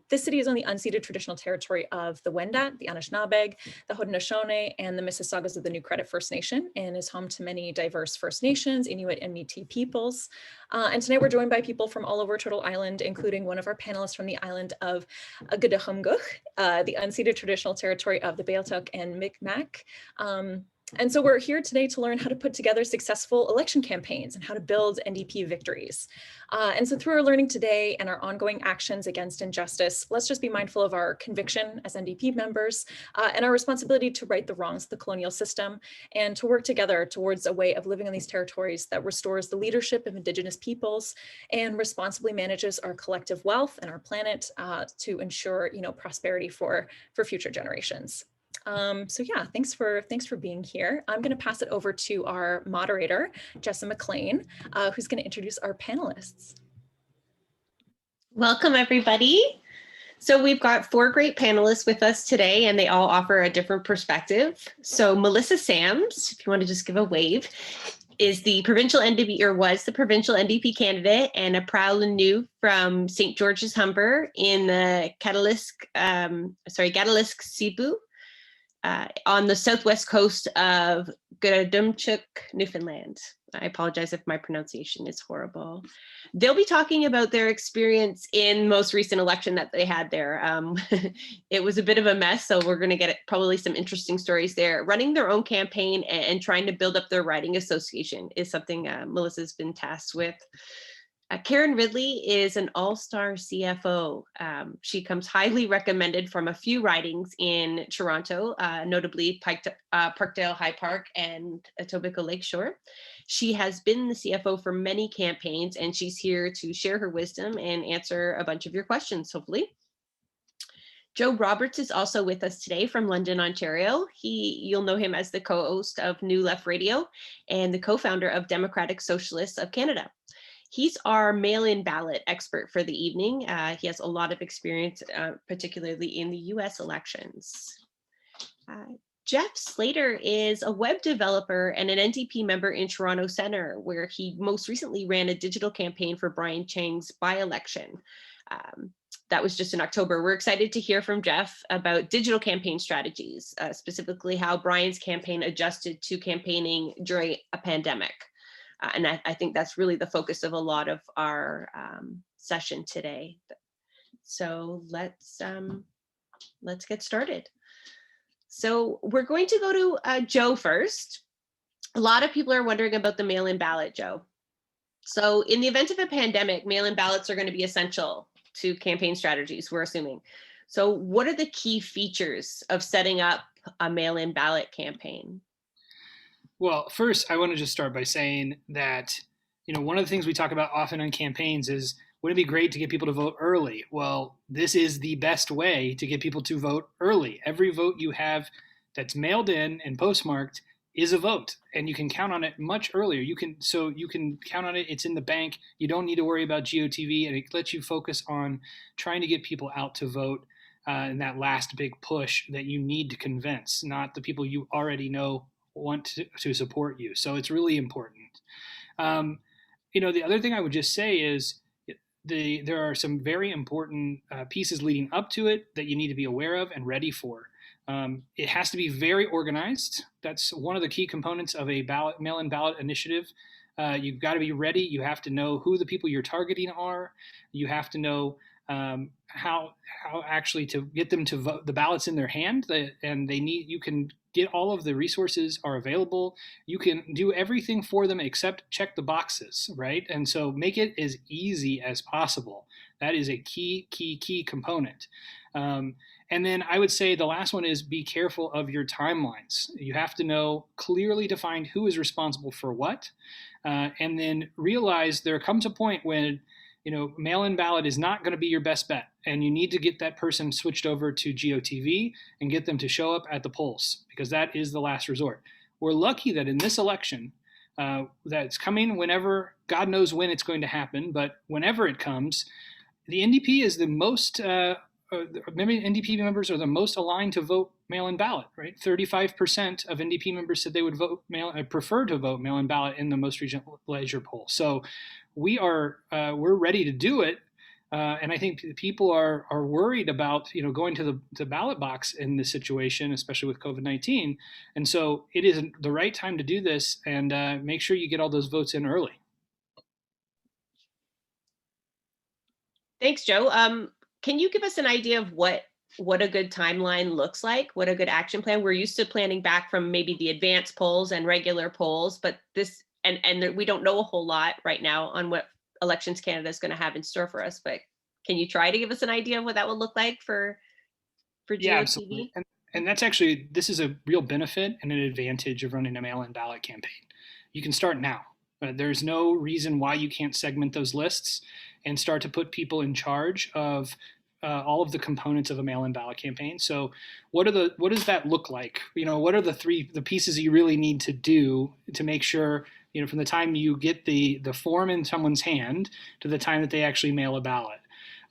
This city is on the unceded traditional territory of the Wendat, the Anishinaabeg, the Haudenosaunee, and the Mississaugas of the New Credit First Nation, and is home to many diverse First Nations, Inuit, and Métis peoples. And tonight we're joined by people from all over Turtle Island, including one of our panelists from the island of Agudahumguch, the unceded traditional territory of the Bealtuk and Mi'kmaq. And so we're here today to learn how to put together successful election campaigns and how to build NDP victories. And so through our learning today and our ongoing actions against injustice, let's just be mindful of our conviction as NDP members and our responsibility to right the wrongs of the colonial system and to work together towards a way of living on these territories that restores the leadership of Indigenous peoples and responsibly manages our collective wealth and our planet to ensure, prosperity for future generations. So yeah, thanks for being here. I'm going to pass it over to our moderator, Jessa McLean, who's going to introduce our panelists. Welcome, everybody. So we've got 4 great panelists with us today, and they all offer a different perspective. So Melissa Sams, if you want to just give a wave, is the provincial NDP, or was the provincial NDP candidate, and a Prowlinu from St. George's Humber in the Gatalisk Cebu. On the southwest coast of Gurudumchuk, Newfoundland. I apologize if my pronunciation is horrible. They'll be talking about their experience in the most recent election that they had there. It was a bit of a mess, so we're going to get probably some interesting stories there. Running their own campaign and trying to build up their riding association is something Melissa's been tasked with. Karen Ridley is an all-star CFO. She comes highly recommended from a few ridings in Toronto, notably Parkdale High Park and Etobicoke Lakeshore. She has been the CFO for many campaigns, and she's here to share her wisdom and answer a bunch of your questions, hopefully. Joe Roberts is also with us today from London, Ontario. You'll know him as the co-host of New Left Radio and the co-founder of Democratic Socialists of Canada. He's our mail-in ballot expert for the evening. He has a lot of experience, particularly in the US elections. Jeff Slater is a web developer and an NDP member in Toronto Centre, where he most recently ran a digital campaign for Brian Chang's by-election. That was just in October. We're excited to hear from Jeff about digital campaign strategies, specifically how Brian's campaign adjusted to campaigning during a pandemic. And I think that's really the focus of a lot of our session today. So let's get started. So we're going to go to Joe first. A lot of people are wondering about the mail-in ballot, Joe. So in the event of a pandemic, mail-in ballots are going to be essential to campaign strategies, we're assuming. So what are the key features of setting up a mail-in ballot campaign? Well, first, I want to just start by saying that, one of the things we talk about often on campaigns is, wouldn't it be great to get people to vote early? Well, this is the best way to get people to vote early. Every vote you have that's mailed in and postmarked is a vote, and you can count on it much earlier. You can count on it. It's in the bank. You don't need to worry about GOTV, and it lets you focus on trying to get people out to vote in that last big push that you need to convince, not the people you already know want to support you. So it's really important. The other thing I would just say is there are some very important pieces leading up to it that you need to be aware of and ready for. It has to be very organized. That's one of the key components of a mail-in ballot initiative. You've got to be ready. You have to know who the people you're targeting are. You have to know how actually to get them to vote the ballots in their hand, and you can get all of the resources are available. You can do everything for them except check the boxes, right? And so make it as easy as possible. That is a key component. And then I would say the last one is be careful of your timelines. You have to know clearly defined who is responsible for what, and then realize there comes a point when mail-in ballot is not going to be your best bet, and you need to get that person switched over to GOTV and get them to show up at the polls, because that is the last resort. We're lucky that in this election, that's coming whenever, God knows when it's going to happen, but whenever it comes, the NDP is the most, NDP members are the most aligned to vote mail-in ballot, right? 35% of NDP members said they would prefer to vote mail-in ballot in the most recent leisure poll. So we're ready to do it. And I think people are worried about going to the ballot box in this situation, especially with COVID-19. And so it is the right time to do this, and make sure you get all those votes in early. Thanks, Joe. Can you give us an idea of what a good timeline looks like? What a good action plan? We're used to planning back from maybe the advanced polls and regular polls, but this and we don't know a whole lot right now on what Elections Canada is going to have in store for us. But can you try to give us an idea of what that would look like for Yeah, absolutely. GOTV? And that's actually, this is a real benefit and an advantage of running a mail-in ballot campaign. You can start now. There's no reason why you can't segment those lists and start to put people in charge of all of the components of a mail-in ballot campaign. So what does that look like? What are the pieces you really need to do to make sure, from the time you get the form in someone's hand to the time that they actually mail a ballot.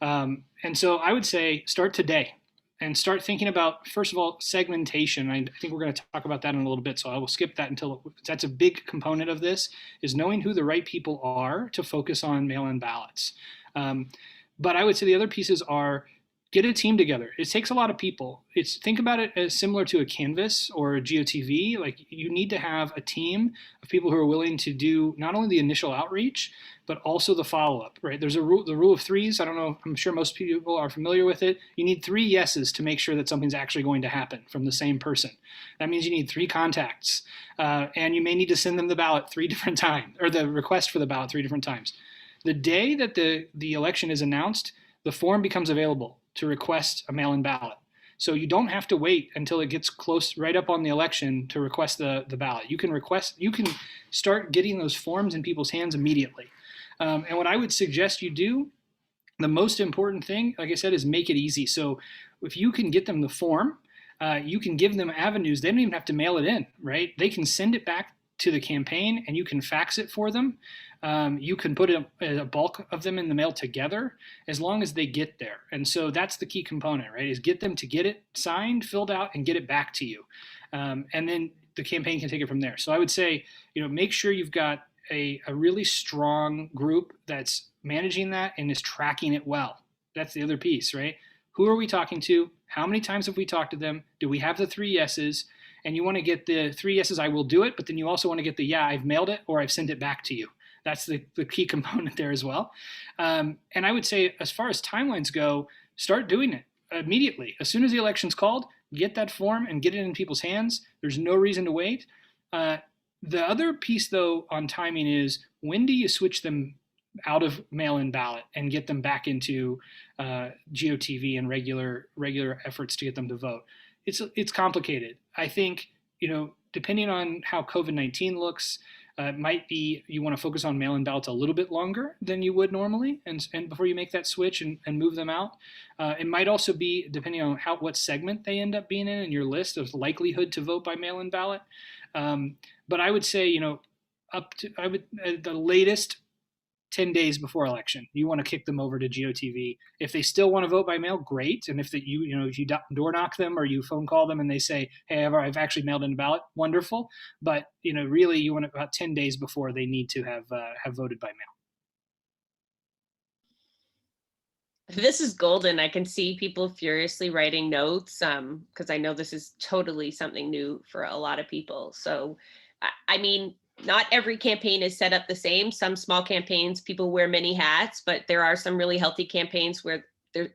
And so I would say start today and start thinking about, first of all, segmentation. I think we're going to talk about that in a little bit, so I will skip that until that's a big component of this, is knowing who the right people are to focus on mail-in ballots. But I would say the other pieces are get a team together. It takes a lot of people. Think about it as similar to a Canvas or a GOTV. Like, you need to have a team of people who are willing to do not only the initial outreach, but also the follow-up, right? There's the rule of threes. I don't know, I'm sure most people are familiar with it. You need 3 yeses to make sure that something's actually going to happen from the same person. That means you need 3 contacts, and you may need to send them the ballot 3 different times, or the request for the ballot 3 different times. The day that the election is announced, the form becomes available to request a mail-in ballot. So you don't have to wait until it gets close, right up on the election, to request the ballot. You can start getting those forms in people's hands immediately. And what I would suggest you do, the most important thing, like I said, is make it easy. So if you can get them the form, you can give them avenues. They don't even have to mail it in, right? They can send it back to the campaign, and you can fax it for them. You can put a bulk of them in the mail together, as long as they get there. And so that's the key component, right? Is get them to get it signed, filled out, and get it back to you. And then the campaign can take it from there. So I would say, make sure you've got a really strong group that's managing that and is tracking it well. That's the other piece, right? Who are we talking to? How many times have we talked to them? Do we have the 3 yeses? And you want to get the 3 yeses, I will do it, but then you also want to get the, yeah, I've mailed it, or I've sent it back to you. That's the key component there as well. And I would say, as far as timelines go, start doing it immediately. As soon as the election's called, get that form and get it in people's hands. There's no reason to wait. The other piece, though, on timing is, when do you switch them out of mail-in ballot and get them back into GOTV and regular efforts to get them to vote? It's complicated. I think, depending on how COVID-19 looks, it might be you want to focus on mail-in ballots a little bit longer than you would normally, and before you make that switch and move them out. It might also be depending on what segment they end up being in your list of likelihood to vote by mail-in ballot. But I would say, the latest 10 days before election, you want to kick them over to GOTV. If they still want to vote by mail, great. And if you door knock them or you phone call them and they say, hey, I've actually mailed in a ballot, wonderful. But really, you want about 10 days before they need to have voted by mail. This is golden. I can see people furiously writing notes, because I know this is totally something new for a lot of people. So, I mean, not every campaign is set up the same. Some small campaigns, people wear many hats, but there are some really healthy campaigns where do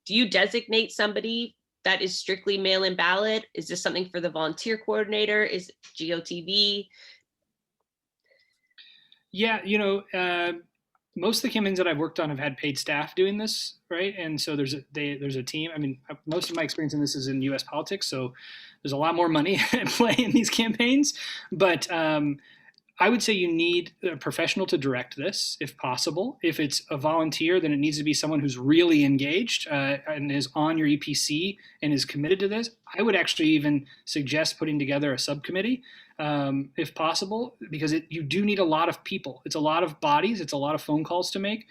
you designate somebody that is strictly mail-in ballot? Is this something for the volunteer coordinator? Is GOTV? Yeah, most of the campaigns that I've worked on have had paid staff doing this, right? And so there's a team. I mean, most of my experience in this is in U.S. politics, so there's a lot more money at play in these campaigns. But I would say you need a professional to direct this, if possible. If it's a volunteer, then it needs to be someone who's really engaged and is on your EPC and is committed to this. I would actually even suggest putting together a subcommittee, if possible, because you do need a lot of people. It's a lot of bodies. It's a lot of phone calls to make,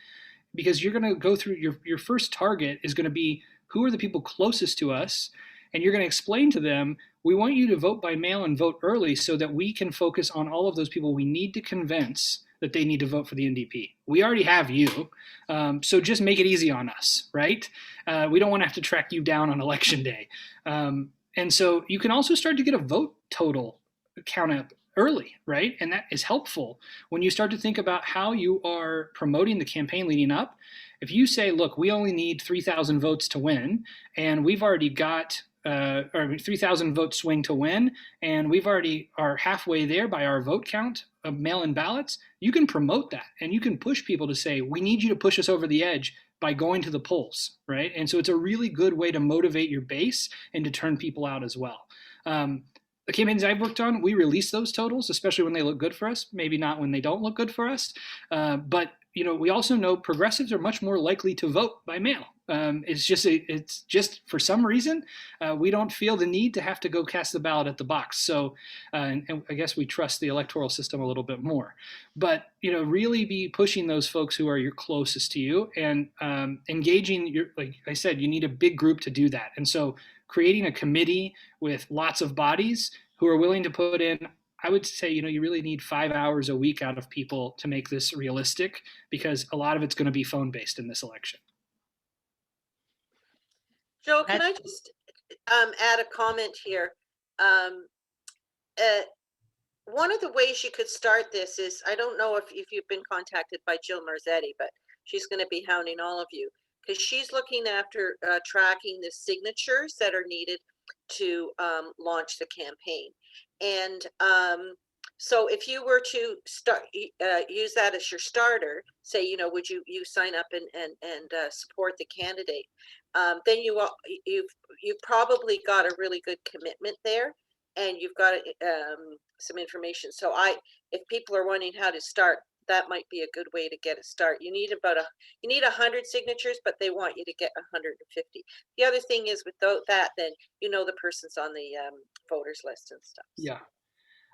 because you're going to go through your first target is going to be, who are the people closest to us? And you're going to explain to them, we want you to vote by mail and vote early so that we can focus on all of those people we need to convince that they need to vote for the NDP. We already have you, so just make it easy on us, right? We don't want to have to track you down on election day. And so you can also start to get a vote total count up early, right? And that is helpful when you start to think about how you are promoting the campaign leading up. If you say, look, we only need 3,000 votes to win, and we've already got or 3,000 vote swing to win, and we've already are halfway there by our vote count of mail-in ballots, you can promote that and you can push people to say, we need you to push us over the edge by going to the polls, right? And so it's a really good way to motivate your base and to turn people out as well. The campaigns I've worked on, we release those totals, especially when they look good for us. Maybe not when they don't look good for us. But we also know progressives are much more likely to vote by mail. It's just for some reason we don't feel the need to have to go cast the ballot at the box. So, and I guess we trust the electoral system a little bit more. But really be pushing those folks who are your closest to you and engaging. Like I said, you need a big group to do that. And so, creating a committee with lots of bodies who are willing to put in, I would say, you really need 5 hours a week out of people to make this realistic, because a lot of it's going to be phone based in this election. Joe, can I just add a comment here? One of the ways you could start this is, I don't know if you've been contacted by Jill Marzetti, but she's going to be hounding all of you, because she's looking after tracking the signatures that are needed to launch the campaign. And so if you were to start use that as your starter, say, would you sign up and support the candidate, then you've probably got a really good commitment there, and you've got some information. So if people are wondering how to start, that might be a good way to get a start. You need 100 signatures, but they want you to get 150. The other thing is with that, then the person's on the voters list and stuff. Yeah,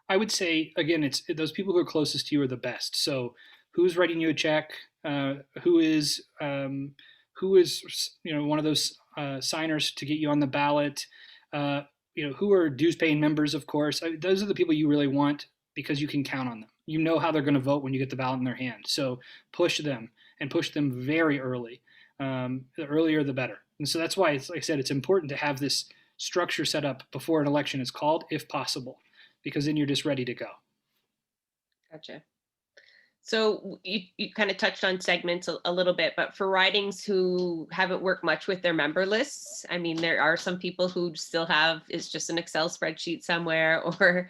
I would say again, it's those people who are closest to you are the best. So, who's writing you a check? Who is one of those signers to get you on the ballot? Who are dues paying members, of course. Those are the people you really want, because you can count on them. You know how they're going to vote when you get the ballot in their hand. So push them, and push them very early. The earlier, the better. And so that's why, like I said, it's important to have this structure set up before an election is called, if possible, because then you're just ready to go. Gotcha. So you kind of touched on segments a little bit, but for ridings who haven't worked much with their member lists, I mean, there are some people who still have, it's just an Excel spreadsheet somewhere, or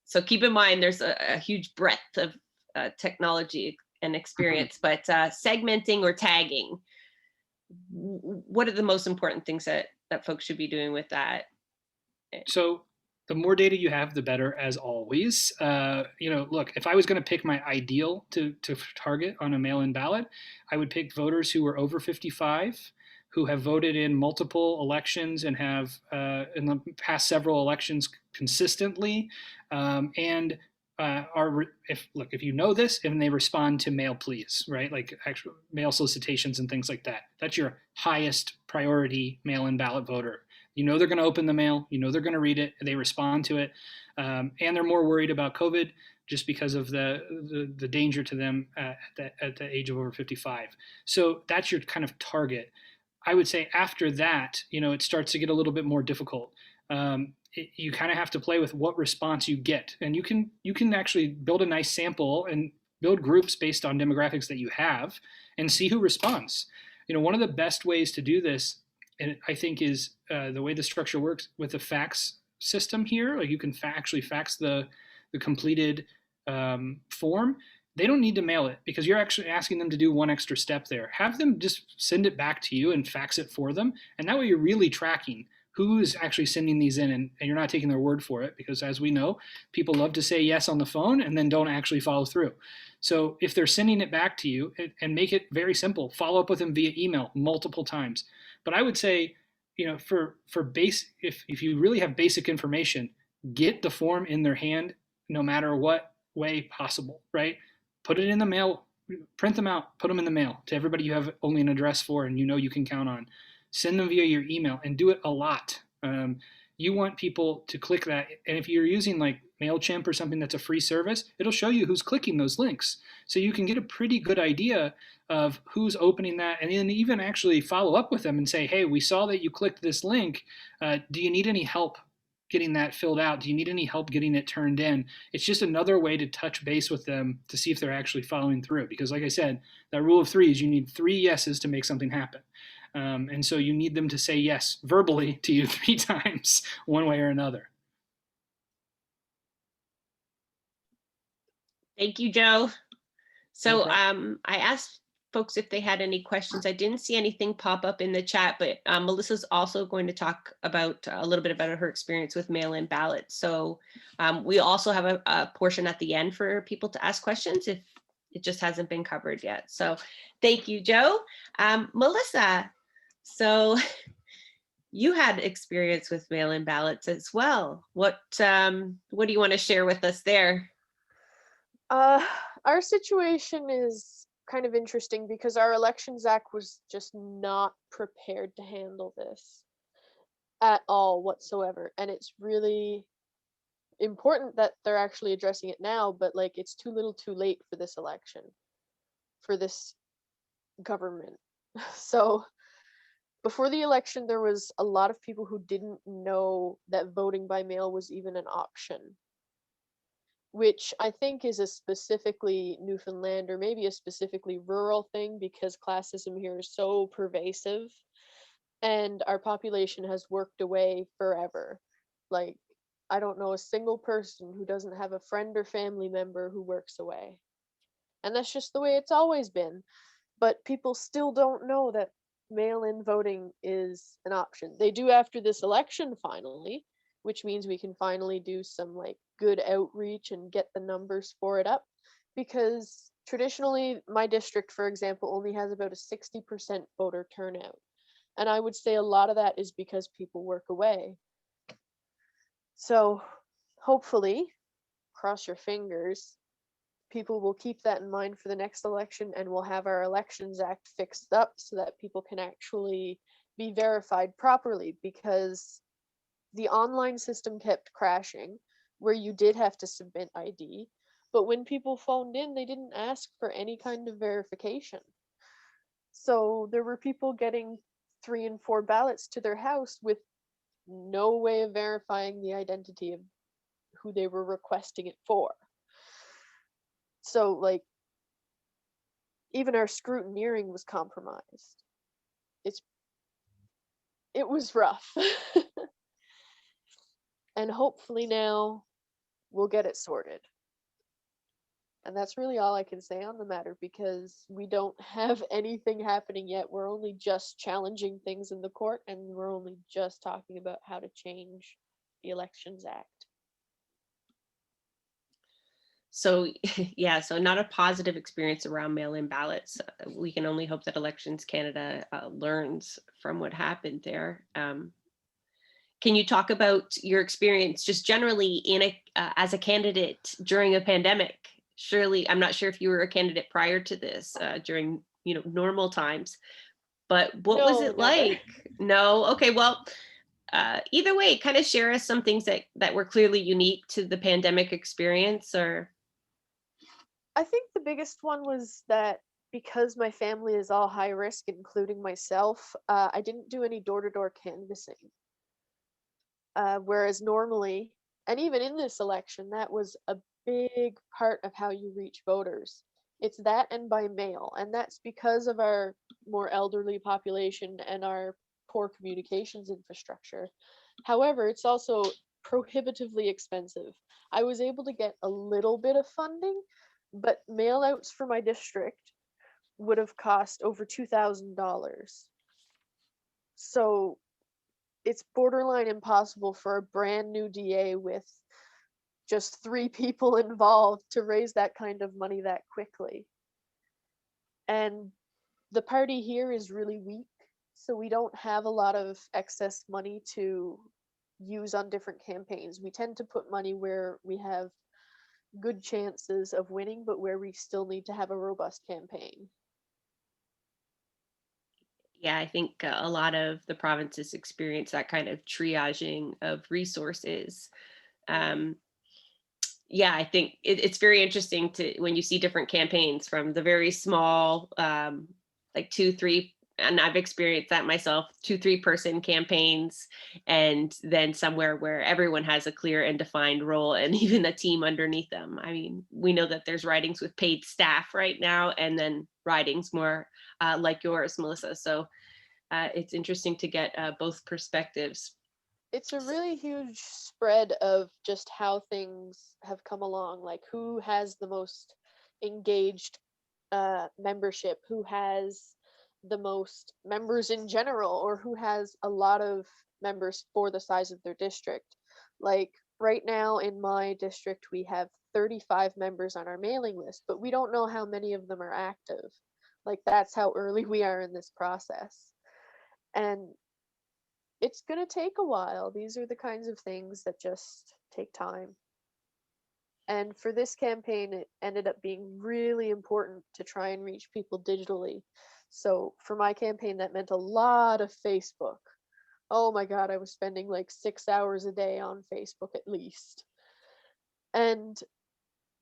so keep in mind, there's a huge breadth of technology and experience, but segmenting or tagging, what are the most important things that folks should be doing with that? So the more data you have, the better, as always. Look, if I was going to pick my ideal to target on a mail-in ballot, I would pick voters who are over 55, who have voted in multiple elections and have in the past several elections consistently, and if you know this and they respond to mail pleas, right, like actual mail solicitations and things like that, that's your highest priority mail-in ballot voter. They're going to open the mail, they're going to read it, they respond to it, and they're more worried about COVID just because of the danger to them at the age of over 55. So that's your kind of target. I would say after that, it starts to get a little bit more difficult. You kind of have to play with what response you get, and you can actually build a nice sample and build groups based on demographics that you have and see who responds. One of the best ways to do this, and I think, is the way the structure works with the fax system here. Like, you can actually fax the completed form. They don't need to mail it, because you're actually asking them to do one extra step there. Have them just send it back to you and fax it for them. And that way you're really tracking who is actually sending these in, and you're not taking their word for it, because as we know, people love to say yes on the phone and then don't actually follow through. So if they're sending it back to you, and make it very simple, follow up with them via email multiple times. But I would say, for if you really have basic information, get the form in their hand no matter what way possible, right? Put it in the mail, print them out, put them in the mail to everybody you have only an address for and you can count on. Send them via your email, and do it a lot. you want people to click that. And if you're using like MailChimp or something that's a free service, it'll show you who's clicking those links. So you can get a pretty good idea of who's opening that, and then even actually follow up with them and say, hey, we saw that you clicked this link. Do you need any help getting that filled out? Do you need any help getting it turned in? It's just another way to touch base with them to see if they're actually following through. Because like I said, that rule of three is you need 3 yeses to make something happen. And so you need them to say yes verbally to you 3 times, one way or another. Thank you, Joe. So No I asked folks if they had any questions. I didn't see anything pop up in the chat, but Melissa's also going to talk about a little bit about her experience with mail-in ballots. So we also have a portion at the end for people to ask questions if it just hasn't been covered yet. So thank you, Joe. Melissa, so you had experience with mail-in ballots as well. What do you want to share with us there? Our situation is kind of interesting because our Elections Act was just not prepared to handle this at all whatsoever. And it's really important that they're actually addressing it now, but like it's too little too late for this election, for this government. So before the election, there was a lot of people who didn't know that voting by mail was even an option, which I think is a specifically Newfoundland or maybe a specifically rural thing because classism here is so pervasive and our population has worked away forever. Like, I don't know a single person who doesn't have a friend or family member who works away. And that's just the way it's always been. But people still don't know that mail-in voting is an option. They do after this election finally, which means we can finally do some like good outreach and get the numbers for it up, because traditionally my district, for example, only has about a 60% voter turnout, and I would say a lot of that is because people work away. So hopefully, cross your fingers, people will keep that in mind for the next election, and we'll have our Elections Act fixed up so that people can actually be verified properly, because the online system kept crashing where you did have to submit ID, but when people phoned in, they didn't ask for any kind of verification. So there were people getting 3 and 4 ballots to their house with no way of verifying the identity of who they were requesting it for. So like even our scrutineering was compromised. It was rough. And hopefully now we'll get it sorted. And that's really all I can say on the matter, because we don't have anything happening yet. We're only just challenging things in the court, and we're only just talking about how to change the Elections Act. So yeah, so not a positive experience around mail-in ballots. We can only hope that Elections Canada learns from what happened there. Can you talk about your experience just generally in as a candidate during a pandemic? Surely, I'm not sure if you were a candidate prior to this, during normal times, but what was No, it never. like? No, okay, well, either way, kind of share us some things that were clearly unique to the pandemic experience, or. I think the biggest one was that because my family is all high risk, including myself, I didn't do any door-to-door canvassing. Whereas normally, and even in this election, that was a big part of how you reach voters. It's that and by mail, and that's because of our more elderly population and our poor communications infrastructure. However, it's also prohibitively expensive. I was able to get a little bit of funding, but mail outs for my district would have cost over $2,000. So it's borderline impossible for a brand new DA with just 3 people involved to raise that kind of money that quickly. And the party here is really weak, so we don't have a lot of excess money to use on different campaigns. We tend to put money where we have good chances of winning, but where we still need to have a robust campaign. Yeah, I think a lot of the provinces experience that kind of triaging of resources. Um, yeah, I think it's very interesting to when you see different campaigns from the very small, like 2, 3, and I've experienced that myself, 2, 3 person campaigns, and then somewhere where everyone has a clear and defined role and even a team underneath them. I mean, we know that there's ridings with paid staff right now, and then ridings more like yours, Melissa. So it's interesting to get both perspectives. It's a really huge spread of just how things have come along, like who has the most engaged membership, who has the most members in general, or who has a lot of members for the size of their district. Like right now in my district, we have 35 members on our mailing list, but we don't know how many of them are active. Like that's how early we are in this process. And it's going to take a while. These are the kinds of things that just take time. And for this campaign, it ended up being really important to try and reach people digitally. So for my campaign, that meant a lot of Facebook. Oh my God, I was spending like 6 hours a day on Facebook at least. And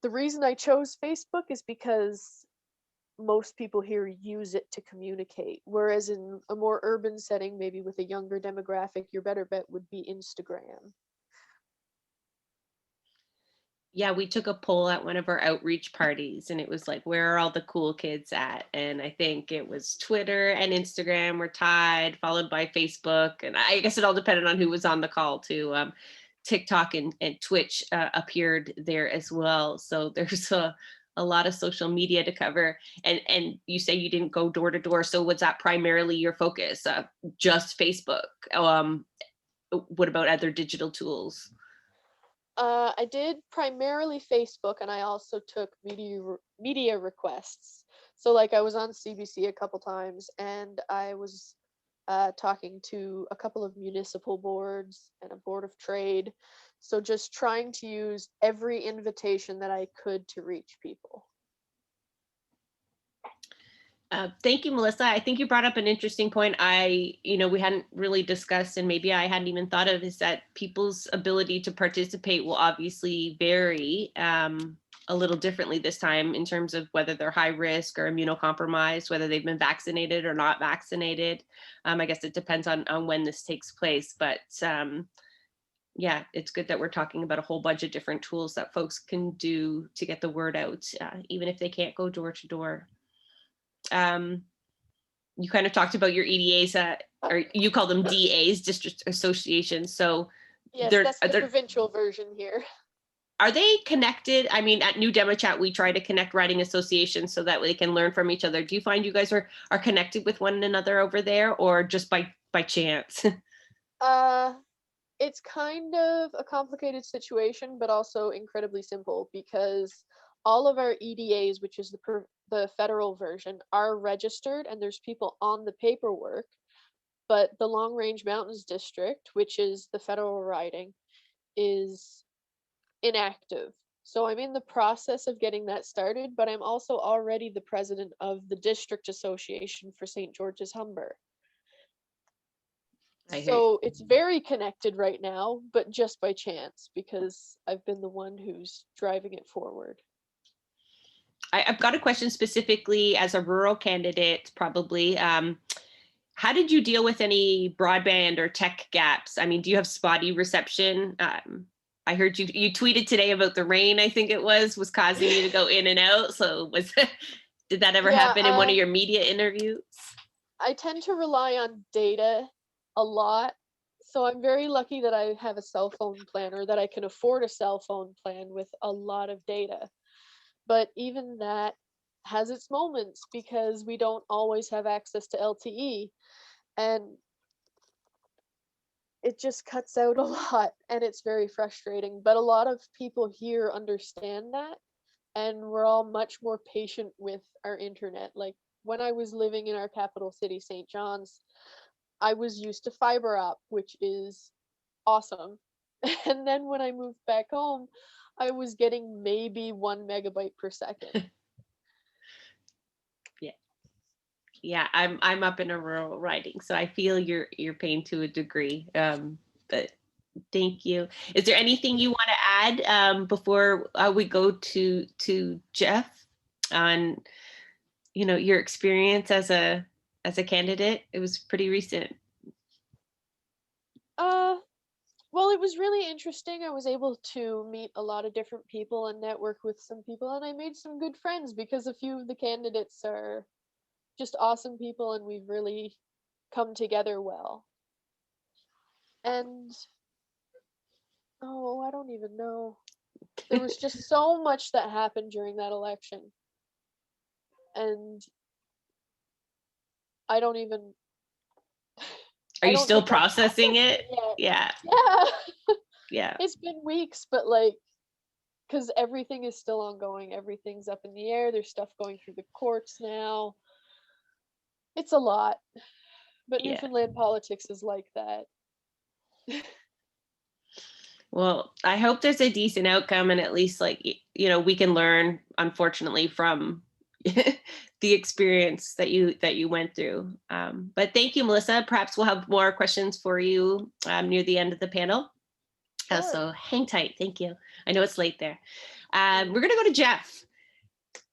the reason I chose Facebook is because most people here use it to communicate. Whereas in a more urban setting, maybe with a younger demographic, your better bet would be Instagram. Yeah, we took a poll at one of our outreach parties and it was like, where are all the cool kids at? And I think it was Twitter and Instagram were tied, followed by Facebook. And I guess it all depended on who was on the call too. TikTok and Twitch appeared there as well. So there's a lot of social media to cover. And you say you didn't go door to door. So was that primarily your focus? Just Facebook? What about other digital tools? I did primarily Facebook, and I also took media requests. So, like, I was on CBC a couple times, and I was talking to a couple of municipal boards and a board of trade. So, just trying to use every invitation that I could to reach people. Thank you, Melissa. I think you brought up an interesting point. We hadn't really discussed, and maybe I hadn't even thought of, is that people's ability to participate will obviously vary a little differently this time in terms of whether they're high risk or immunocompromised, whether they've been vaccinated or not vaccinated. I guess it depends on when this takes place, but yeah, it's good that we're talking about a whole bunch of different tools that folks can do to get the word out, even if they can't go door to door. You kind of talked about your EDAs, or you call them DAs, district associations. So Yes, that's the provincial version here. Are they connected? I mean, at New Demo Chat, we try to connect riding associations so that they can learn from each other. Do you find you guys are connected with one another over there, or just by chance? It's kind of a complicated situation, but also incredibly simple, because all of our EDAs, which is the federal version, are registered and there's people on the paperwork, but the Long Range Mountains District, which is the federal riding, is inactive. So I'm in the process of getting that started, but I'm also already the president of the district association for St. George's Humber. So it's very connected right now, but just by chance, because I've been the one who's driving it forward. I've got a question specifically as a rural candidate, probably. How did you deal with any broadband or tech gaps? I mean, do you have spotty reception? I heard you tweeted today about the rain, I think it was causing you to go in and out. So did that ever happen in one of your media interviews? I tend to rely on data a lot. So I'm very lucky that I have a cell phone plan, or that I can afford a cell phone plan with a lot of data. But even that has its moments, because we don't always have access to LTE. And it just cuts out a lot, and it's very frustrating. But a lot of people here understand that, and we're all much more patient with our internet. Like when I was living in our capital city, St. John's, I was used to fiber op, which is awesome. And then when I moved back home, I was getting maybe 1 megabyte per second. Yeah, I'm up in a rural riding, so I feel your pain to a degree. But thank you. Is there anything you want to add before we go to Jeff on, your experience as a candidate? It was pretty recent. Well, it was really interesting. I was able to meet a lot of different people and network with some people, and I made some good friends because a few of the candidates are just awesome people, and we've really come together well. And oh, I don't even know. There was just so much that happened during that election, and I don't even. Are I you don't still think I've processing it? yet. Yeah, Yeah, yeah, it's been weeks, but like, because everything is still ongoing, everything's up in the air. There's stuff going through the courts now. It's a lot, but yeah. Newfoundland politics is like that. Well, I hope there's a decent outcome, and at least we can learn, unfortunately, from the experience that you went through. But thank you, Melissa. Perhaps we'll have more questions for you near the end of the panel. Sure. So hang tight. Thank you. I know it's late there. We're going to go to Jeff.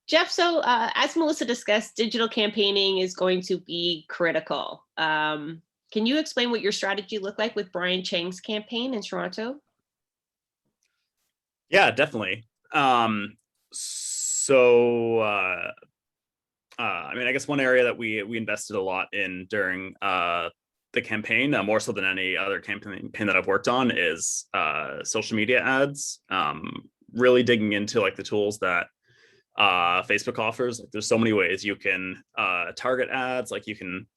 Jeff, so as Melissa discussed, digital campaigning is going to be critical. Can you explain what your strategy looked like with Brian Chang's campaign in Toronto? Yeah, definitely. I mean, I guess one area that we invested a lot in during the campaign, more so than any other campaign that I've worked on, is social media ads. Really digging into like the tools that Facebook offers. Like, there's so many ways you can target ads. Like you can,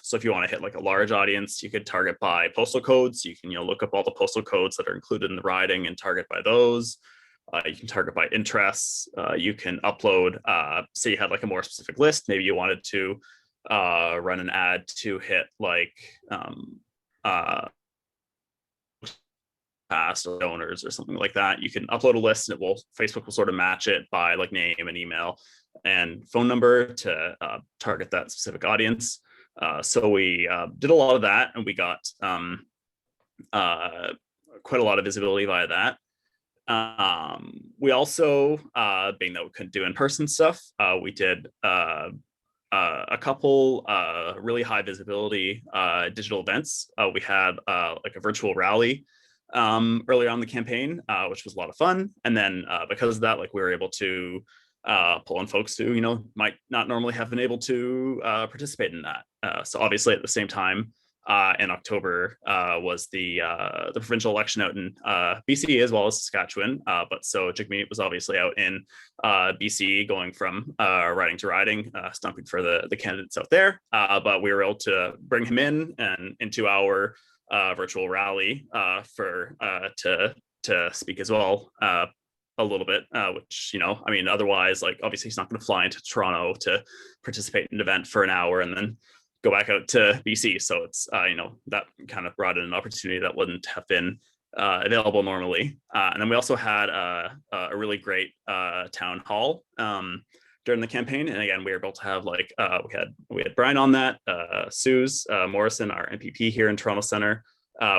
so if you want to hit like a large audience, you could target by postal codes. You can look up all the postal codes that are included in the riding and target by those. You can target by interests. You can upload, say you had like a more specific list. Maybe you wanted to run an ad to hit like past donors or something like that. You can upload a list, and Facebook will sort of match it by like name and email and phone number to target that specific audience. So we did a lot of that, and we got quite a lot of visibility via that. We also, being that we couldn't do in-person stuff, we did a couple really high visibility digital events. We had like a virtual rally earlier on in the campaign, which was a lot of fun. And then because of that, like we were able to pull in folks who might not normally have been able to participate in that. So obviously at the same time, in October was the provincial election out in BC as well as Saskatchewan. But so Jagmeet was obviously out in BC, going from riding to riding, stumping for the candidates out there. But we were able to bring him in and into our virtual rally to speak as well. A little bit, which, I mean, otherwise, like, obviously he's not going to fly into Toronto to participate in an event for an hour and then go back out to BC. So it's, that kind of brought in an opportunity that wouldn't have been available normally. And then we also had a really great town hall during the campaign. And again, we were able to have like, we had Brian on that, Suze Morrison, our MPP here in Toronto Centre.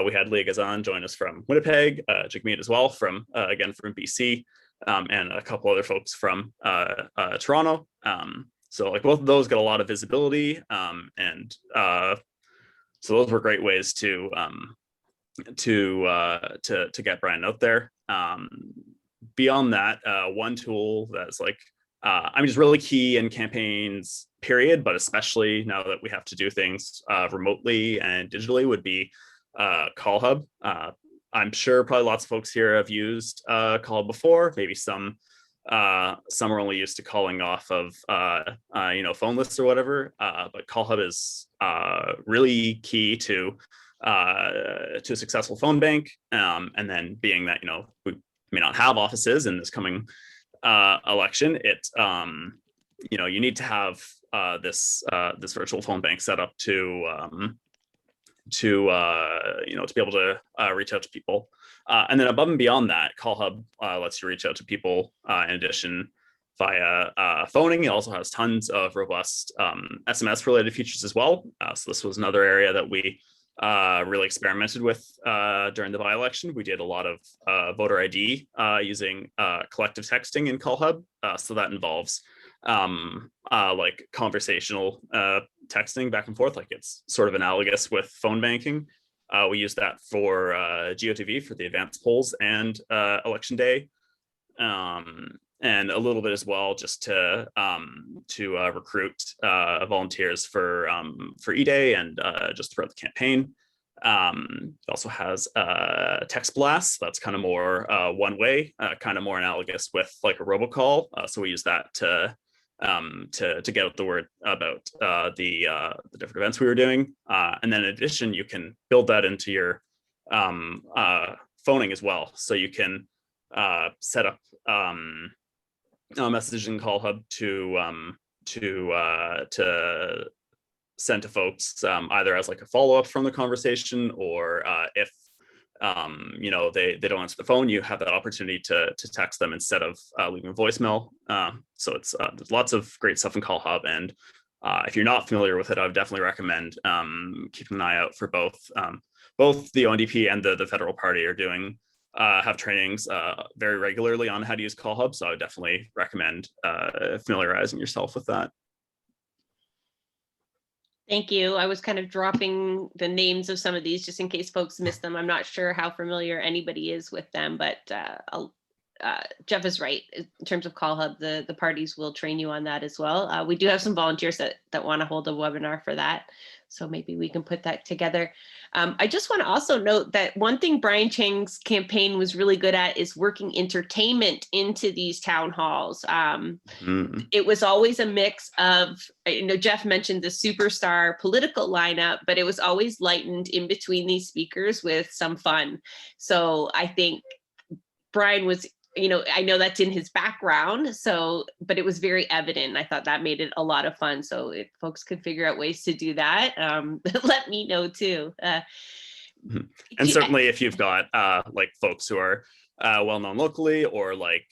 We had Leah Gazan join us from Winnipeg, Jagmeet as well from BC, and a couple other folks from Toronto. So like both of those got a lot of visibility, and so those were great ways to get Brian out there. Beyond that, one tool that's like just really key in campaigns, period, but especially now that we have to do things remotely and digitally, would be Call Hub. I'm sure probably lots of folks here have used Call Hub before. Maybe some are only used to calling off of phone lists or whatever. But Call Hub is really key to a successful phone bank. And then being that we may not have offices in this coming election, you need to have this virtual phone bank set up to be able to reach out to people. And then above and beyond that, Call Hub lets you reach out to people in addition via phoning. It also has tons of robust SMS related features as well. So this was another area that we really experimented with during the by-election. We did a lot of voter ID using collective texting in Call Hub. So that involves like conversational texting back and forth, like it's sort of analogous with phone banking. We use that for GOTV for the advanced polls and election day, and a little bit as well just to recruit volunteers for E-Day and just throughout the campaign. It also has text blasts. That's kind of more one way, kind of more analogous with like a robocall. So we use that to get out the word about the different events we were doing. And then in addition, you can build that into your phoning as well. So you can set up messaging Call Hub to send to folks either as like a follow-up from the conversation, or if they don't answer the phone, you have that opportunity to text them instead of leaving a voicemail. So it's there's lots of great stuff in Call Hub, and if you're not familiar with it, I would definitely recommend keeping an eye out for both the ONDP and the federal party are doing have trainings very regularly on how to use Call Hub. So I would definitely recommend familiarizing yourself with that. Thank you. I was kind of dropping the names of some of these just in case folks missed them. I'm not sure how familiar anybody is with them, but Jeff is right. In terms of Call Hub, the parties will train you on that as well. We do have some volunteers that want to hold a webinar for that. So maybe we can put that together. I just want to also note that one thing Brian Chang's campaign was really good at is working entertainment into these town halls. It was always a mix of, Jeff mentioned the superstar political lineup, but it was always lightened in between these speakers with some fun. So I think Brian was, I know that's in his background, but it was very evident. I thought that made it a lot of fun. So if folks could figure out ways to do that, let me know too. And certainly if you've got like folks who are well-known locally, or like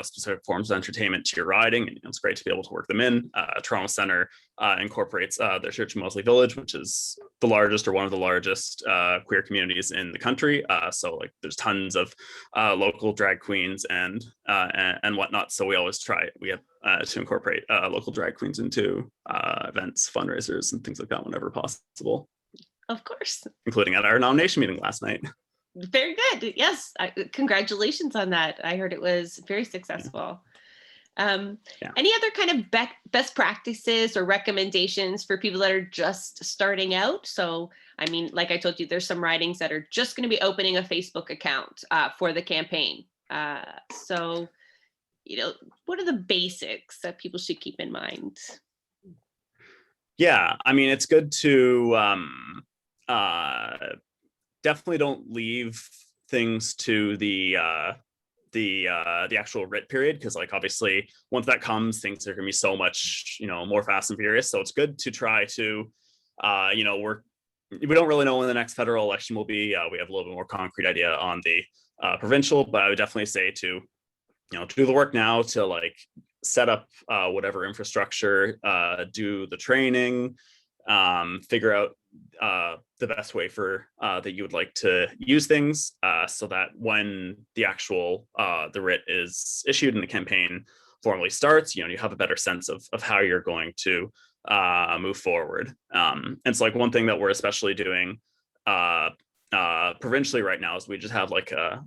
specific forms of entertainment to your riding, and it's great to be able to work them in. Toronto Centre incorporates their Church of Moseley Village, which is the largest or one of the largest queer communities in the country. So like there's tons of local drag queens and whatnot. So we always we have to incorporate local drag queens into events, fundraisers, and things like that whenever possible. Of course. Including at our nomination meeting last night. Very good. Yes. Congratulations on that. I heard it was very successful. Any other kind of best practices or recommendations for people that are just starting out? So, I mean, like I told you, there's some ridings that are just going to be opening a Facebook account for the campaign. So, what are the basics that people should keep in mind? Yeah, I mean, it's good to definitely don't leave things to the actual writ period, because like obviously once that comes, things are going to be so much more fast and furious. So it's good to try to we don't really know when the next federal election will be. We have a little bit more concrete idea on the provincial, but I would definitely say to do the work now to like set up whatever infrastructure, do the training, figure out the best way for that you would like to use things, so that when the actual the writ is issued and the campaign formally starts, you have a better sense of how you're going to move forward. And so like one thing that we're especially doing provincially right now is we just have like a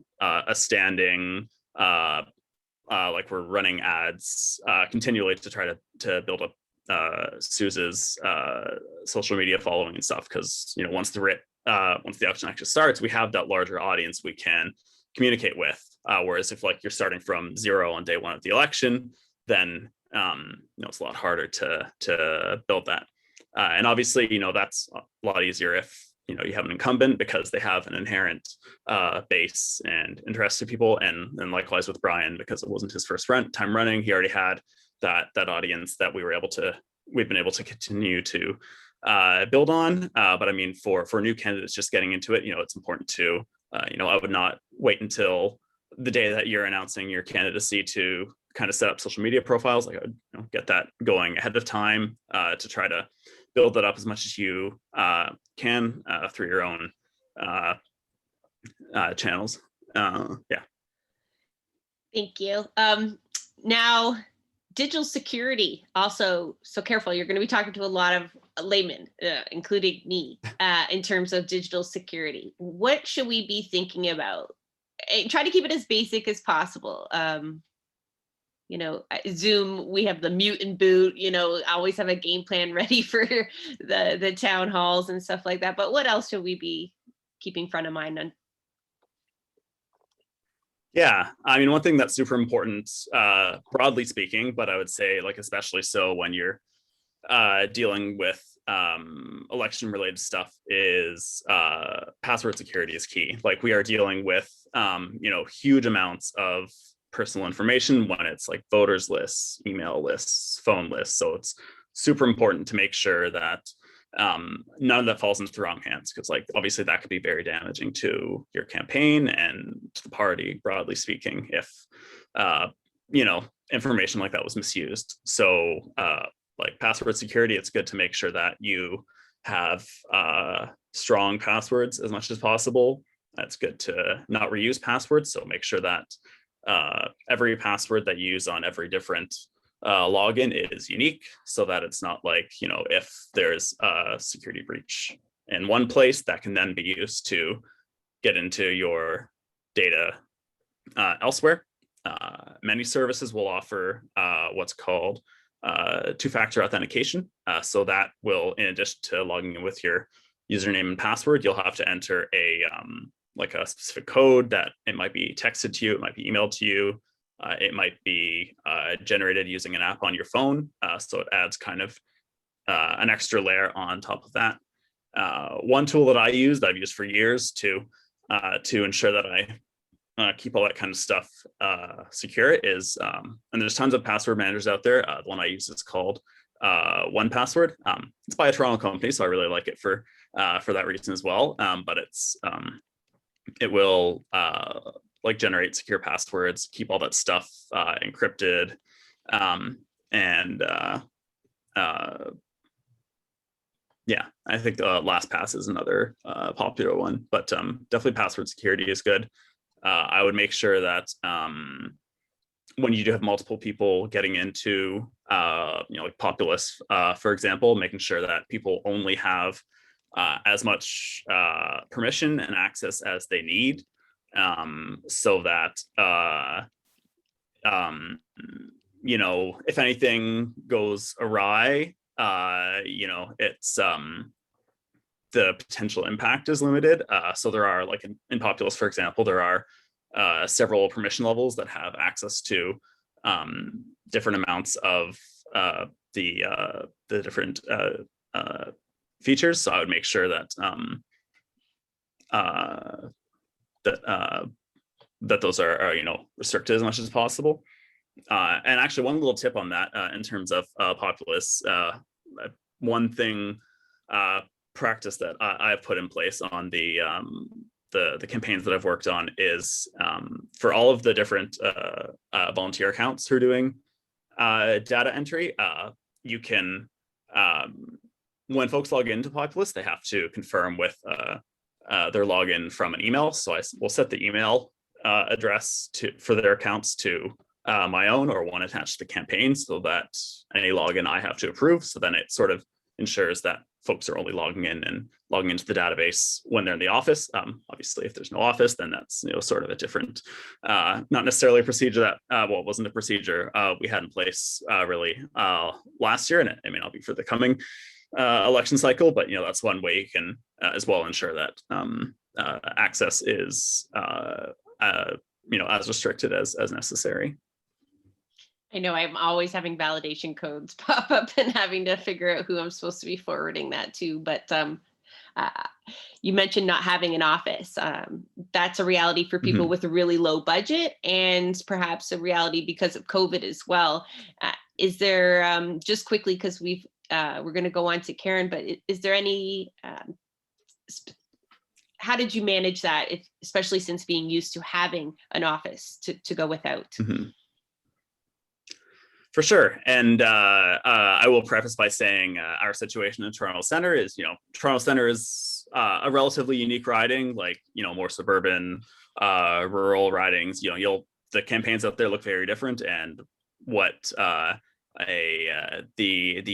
standing like we're running ads continually to try to build up Suze's social media following and stuff, because once the election actually starts, we have that larger audience we can communicate with, whereas if like you're starting from zero on day one of the election, then it's a lot harder to build that, and obviously that's a lot easier if you have an incumbent, because they have an inherent base and interest to people, and likewise with Brian, because it wasn't his first time running, he already had that audience that we've been able to continue to build on. But I mean, for new candidates just getting into it, it's important to, I would not wait until the day that you're announcing your candidacy to kind of set up social media profiles. Like I would get that going ahead of time to try to build that up as much as you can through your own channels. Yeah. Thank you. Now, digital security also, so careful. You're going to be talking to a lot of laymen, including me, in terms of digital security. What should we be thinking about? Try to keep it as basic as possible. Zoom, we have the mute and boot, always have a game plan ready for the town halls and stuff like that. But what else should we be keeping front of mind on? Yeah, I mean, one thing that's super important, broadly speaking, but I would say like especially so when you're dealing with election related stuff is password security is key. Like we are dealing with huge amounts of personal information when it's like voters lists, email lists, phone lists. So it's super important to make sure that none of that falls into the wrong hands, because like obviously that could be very damaging to your campaign and to the party, broadly speaking, if information like that was misused. So like password security, it's good to make sure that you have strong passwords as much as possible. It's good to not reuse passwords, so make sure that every password that you use on every different login is unique, so that it's not like, if there's a security breach in one place, that can then be used to get into your data elsewhere. Many services will offer what's called two-factor authentication. So that will, in addition to logging in with your username and password, you'll have to enter a specific code that it might be texted to you, it might be emailed to you, it might be generated using an app on your phone. So it adds kind of an extra layer on top of that. One tool that I've used for years to ensure that I keep all that kind of stuff secure is, and there's tons of password managers out there. The one I use is called 1Password. It's by a Toronto company, so I really like it for that reason as well. But it will generate secure passwords, keep all that stuff encrypted, yeah, I think LastPass is another popular one, but definitely password security is good. I would make sure that when you do have multiple people getting into, like populists, for example, making sure that people only have as much permission and access as they need, so that if anything goes awry, it's the potential impact is limited. So there are, like in Populous, for example, there are several permission levels that have access to different amounts of the different features. So I would make sure that that those are restricted as much as possible. And actually, one little tip on that in terms of Populous, one thing practice that I've put in place on the campaigns that I've worked on is for all of the different volunteer accounts who are doing data entry, you can, when folks log into Populous, they have to confirm with their login from an email. So I will set the email address for their accounts to my own, or one attached to the campaign, so that any login I have to approve. So then it sort of ensures that folks are only logging in and logging into the database when they're in the office. Obviously, if there's no office, then that's sort of a different, not necessarily a procedure that it wasn't a procedure we had in place really last year, and it may not be for the coming election cycle, but that's one way you can as well ensure that access is as restricted as necessary. I know I'm always having validation codes pop up and having to figure out who I'm supposed to be forwarding that to. But you mentioned not having an office. That's a reality for people with a really low budget, and perhaps a reality because of COVID as well. Is there, just quickly, because we're going to go on to Karen, but is there any, how did you manage that, especially since being used to having an office to go without? For sure. And I will preface by saying our situation in Toronto Centre is, Toronto Centre is a relatively unique riding, like, more suburban, rural ridings. The campaigns out there look very different, and what the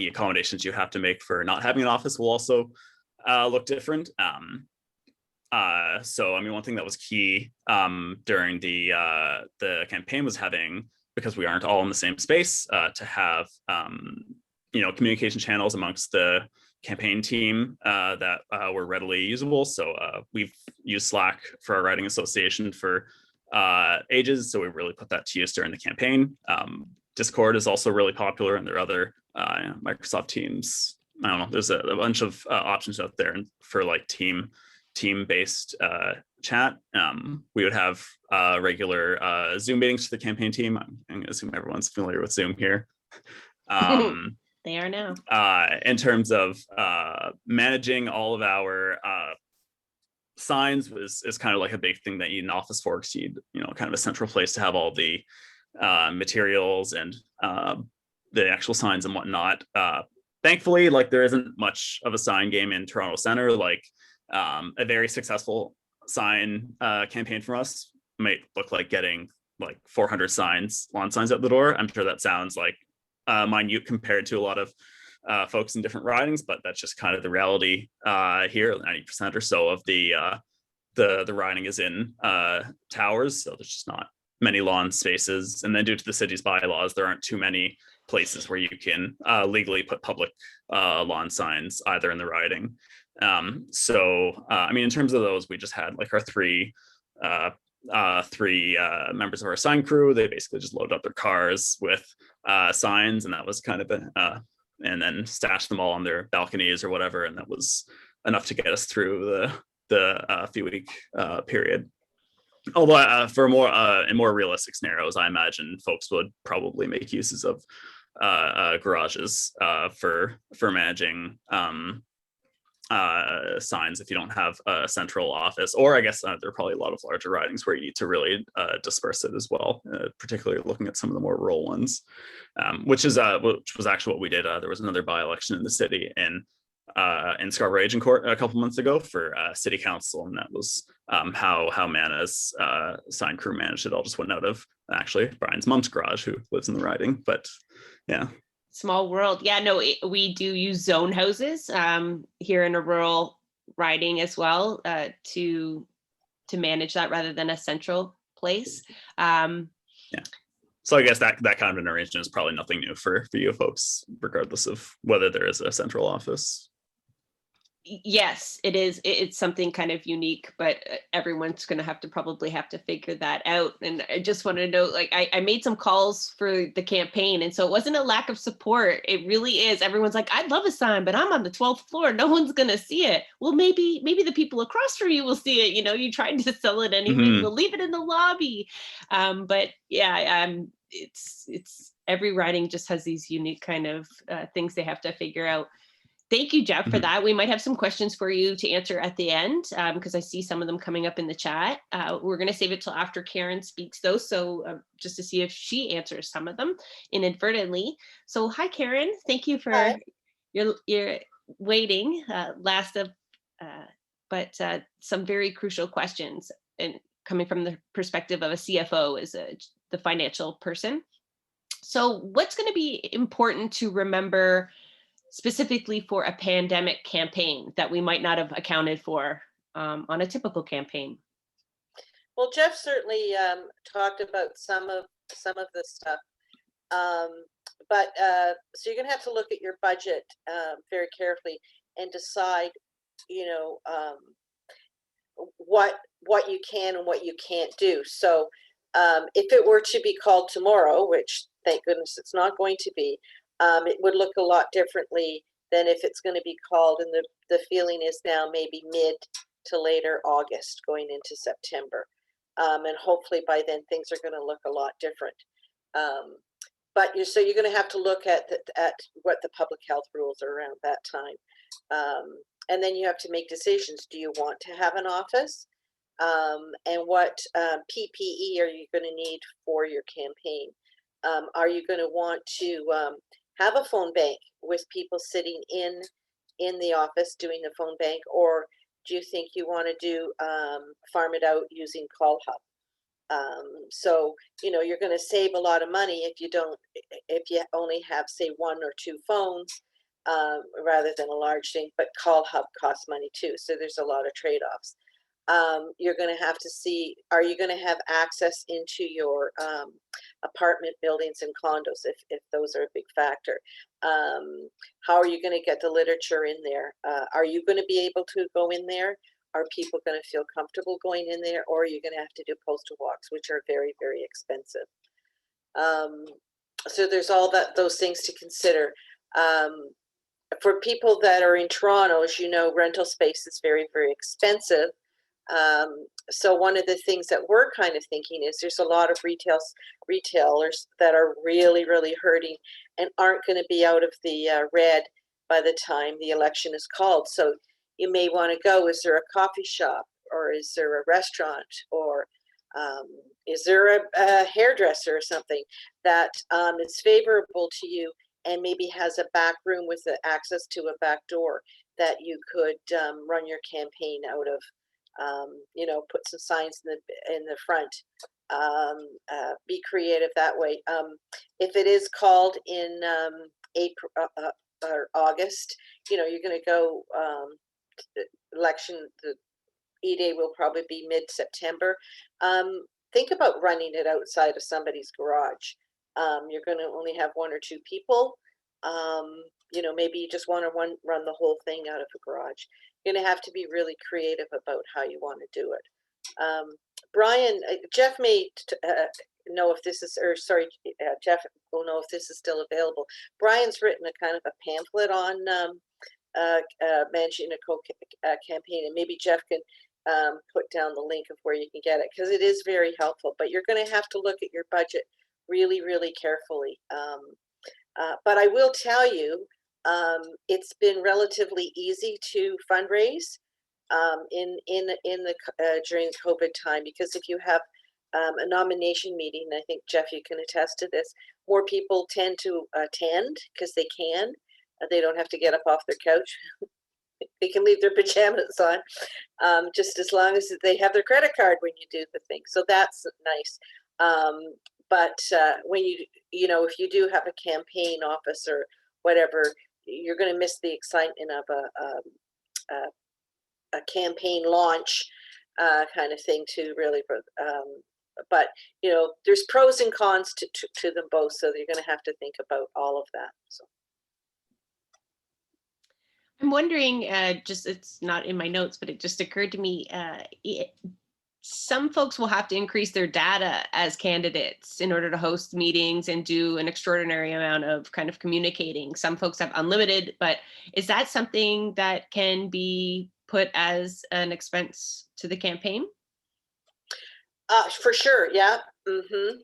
accommodations you have to make for not having an office will also look different. So, I mean, one thing that was key during the campaign was having, because we aren't all in the same space, to have communication channels amongst the campaign team that were readily usable. So we've used Slack for our writing association for ages, so we really put that to use during the campaign. Discord is also really popular, and there are other Microsoft Teams. I don't know. There's a bunch of options out there for like team-based chat. We would have regular Zoom meetings for the campaign team. I'm going to assume everyone's familiar with Zoom here. They are now. In terms of managing all of our signs is kind of like a big thing that you need an office for, because you need, kind of a central place to have all the materials and the actual signs and whatnot. Thankfully, like, there isn't much of a sign game in Toronto Centre. Like, a very successful sign campaign from us might look like getting like 400 lawn signs out the door. I'm sure that sounds like minute compared to a lot of folks in different ridings, but that's just kind of the reality here. 90% or so of the riding is in towers, so there's just not many lawn spaces. And then due to the city's bylaws, there aren't too many places where you can legally put public lawn signs either in the riding. So I mean, in terms of those, we just had like our three members of our sign crew. They basically just loaded up their cars with signs, and that was kind of and then stashed them all on their balconies or whatever, and that was enough to get us through the few week period. Although for in more realistic scenarios, I imagine folks would probably make uses of garages for managing signs if you don't have a central office. Or I guess there are probably a lot of larger ridings where you need to really disperse it as well, particularly looking at some of the more rural ones, which was actually what we did. There was another by-election in the city in Scarborough Agincourt a couple months ago for city council, and that was how Mana's sign crew managed it. All just went out of actually Brian's mom's garage, who lives in the riding. But yeah. Small world. Yeah, no, we do use zone houses here in a rural riding as well to manage that rather than a central place. Yeah. So I guess that kind of an arrangement is probably nothing new for you folks, regardless of whether there is a central office. Yes, it is. It's something kind of unique, but everyone's going to probably have to figure that out. And I just want to know, like, I made some calls for the campaign, and so it wasn't a lack of support. It really is. Everyone's like, I'd love a sign, but I'm on the 12th floor. No one's going to see it. Well, maybe the people across from you will see it. You tried to sell it anyway. Mm-hmm. We'll leave it in the lobby. But yeah, it's every riding just has these unique kind of things they have to figure out. Thank you, Jeff, for that. We might have some questions for you to answer at the end, because I see some of them coming up in the chat. We're going to save it till after Karen speaks, though, so just to see if she answers some of them inadvertently. So hi, Karen. Thank you for your waiting. But some very crucial questions, and coming from the perspective of a CFO as the financial person. So what's going to be important to remember specifically for a pandemic campaign that we might not have accounted for on a typical campaign? Well, Jeff certainly talked about some of the stuff, but so you're going to have to look at your budget very carefully and decide, what you can and what you can't do. So if it were to be called tomorrow, which thank goodness it's not going to be, it would look a lot differently than if it's going to be called, and the feeling is now maybe mid to later August going into September. And hopefully by then things are going to look a lot different. But so you're going to have to look at what the public health rules are around that time. And then you have to make decisions. Do you want to have an office? And what PPE are you going to need for your campaign? Are you going to want to have a phone bank with people sitting in the office doing the phone bank, or do you think you want to do farm it out using Call Hub? So, you know, you're going to save a lot of money if you only have, say, 1 or 2 phones rather than a large thing, but Call Hub costs money too. So there's a lot of trade-offs. You're going to have to see, are you going to have access into your apartment buildings and condos if those are a big factor? How are you going to get the literature in there? Are you going to be able to go in there? Are people going to feel comfortable going in there, or are you going to have to do postal walks, which are very, very expensive? So there's all those things to consider. For people that are in Toronto, as you know, rental space is very, very expensive. So one of the things that we're kind of thinking is there's a lot of retailers that are really, really hurting and aren't going to be out of the red by the time the election is called. So you may want to go, is there a coffee shop, or is there a restaurant, or is there a hairdresser or something that is favorable to you and maybe has a back room with access to a back door that you could run your campaign out of? You know, put some signs in the front. Be creative that way. If it is called in April or August, you know, you're going to go election. The E-Day will probably be mid-September. Think about running it outside of somebody's garage. You're going to only have 1 or 2 people. You know, maybe you just want to run the whole thing out of a garage. You're going to have to be really creative about how you want to do it. Brian, Jeff may know if this is, or sorry, Jeff will know if this is still available. Brian's written a kind of a pamphlet on managing a campaign, and maybe Jeff can put down the link of where you can get it, because it is very helpful, but you're going to have to look at your budget really, really carefully. But I will tell you, it's been relatively easy to fundraise during COVID time, because if you have a nomination meeting, I think Jeff, you can attest to this, more people tend to attend because they can. They don't have to get up off their couch. They can leave their pajamas on, just as long as they have their credit card when you do the thing. So that's nice. But when you know, if you do have a campaign office or whatever, you're going to miss the excitement of a campaign launch kind of thing to really. But you know, there's pros and cons to them both, so you're going to have to think about all of that. So. I'm wondering, just it's not in my notes, but it just occurred to me, some folks will have to increase their data as candidates in order to host meetings and do an extraordinary amount of kind of communicating. Some folks have unlimited, but is that something that can be put as an expense to the campaign? For sure, yeah. Mm-hmm.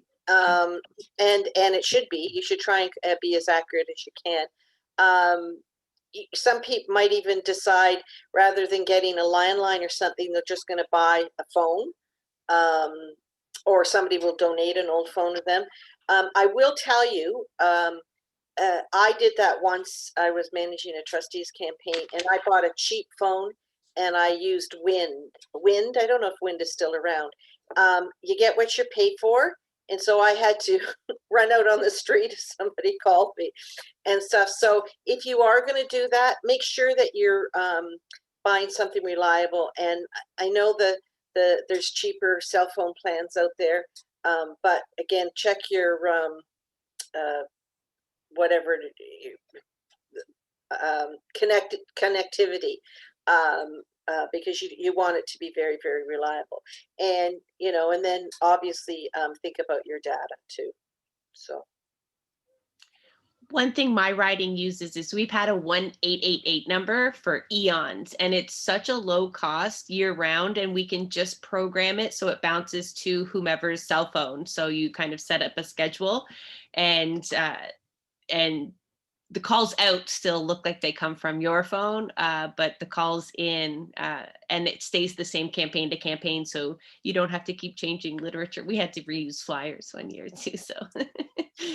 And it should be. You should try and be as accurate as you can. Some people might even decide, rather than getting a landline or something, they're just going to buy a phone, or somebody will donate an old phone to them. I will tell you, I did that once. I was managing a trustees campaign, and I bought a cheap phone, and I used Wind. I don't know if Wind is still around. You get what you pay for. And so I had to run out on the street if somebody called me and stuff. So if you are going to do that, make sure that you're buying something reliable. And I know there's cheaper cell phone plans out there, but again, check your whatever connectivity. Because you want it to be very, very reliable, and you know, and then obviously think about your data too. So one thing my riding uses is we've had a 1888 number for eons, and it's such a low cost year round, and we can just program it so it bounces to whomever's cell phone. So you kind of set up a schedule, and the calls out still look like they come from your phone, but the calls in, and it stays the same campaign to campaign, so you don't have to keep changing literature. We had to reuse flyers one year too, so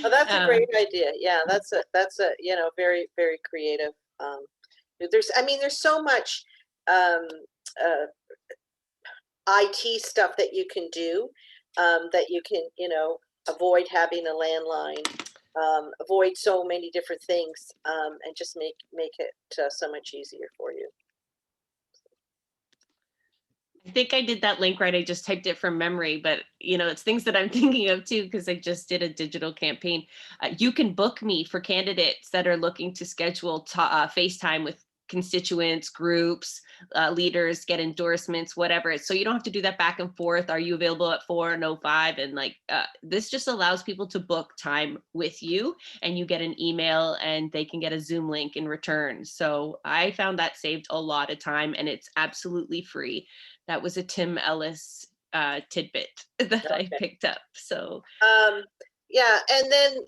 Oh, that's a Um, great idea. Yeah, that's a, very, very creative. There's so much um, uh, IT stuff that you can do, that you can, avoid having a landline, avoid so many different things, and just make it so much easier for you. I think I did that link right. I just typed it from memory, but it's things that I'm thinking of too, because I just did a digital campaign. You can book me for candidates that are looking to schedule FaceTime with constituents, groups, leaders, get endorsements, whatever. So you don't have to do that back and forth. Are you available at 4 no 5? And this just allows people to book time with you, and you get an email and they can get a Zoom link in return. So I found that saved a lot of time, and it's absolutely free. That was a Tim Ellis tidbit that I Okay. picked up. So Yeah, and then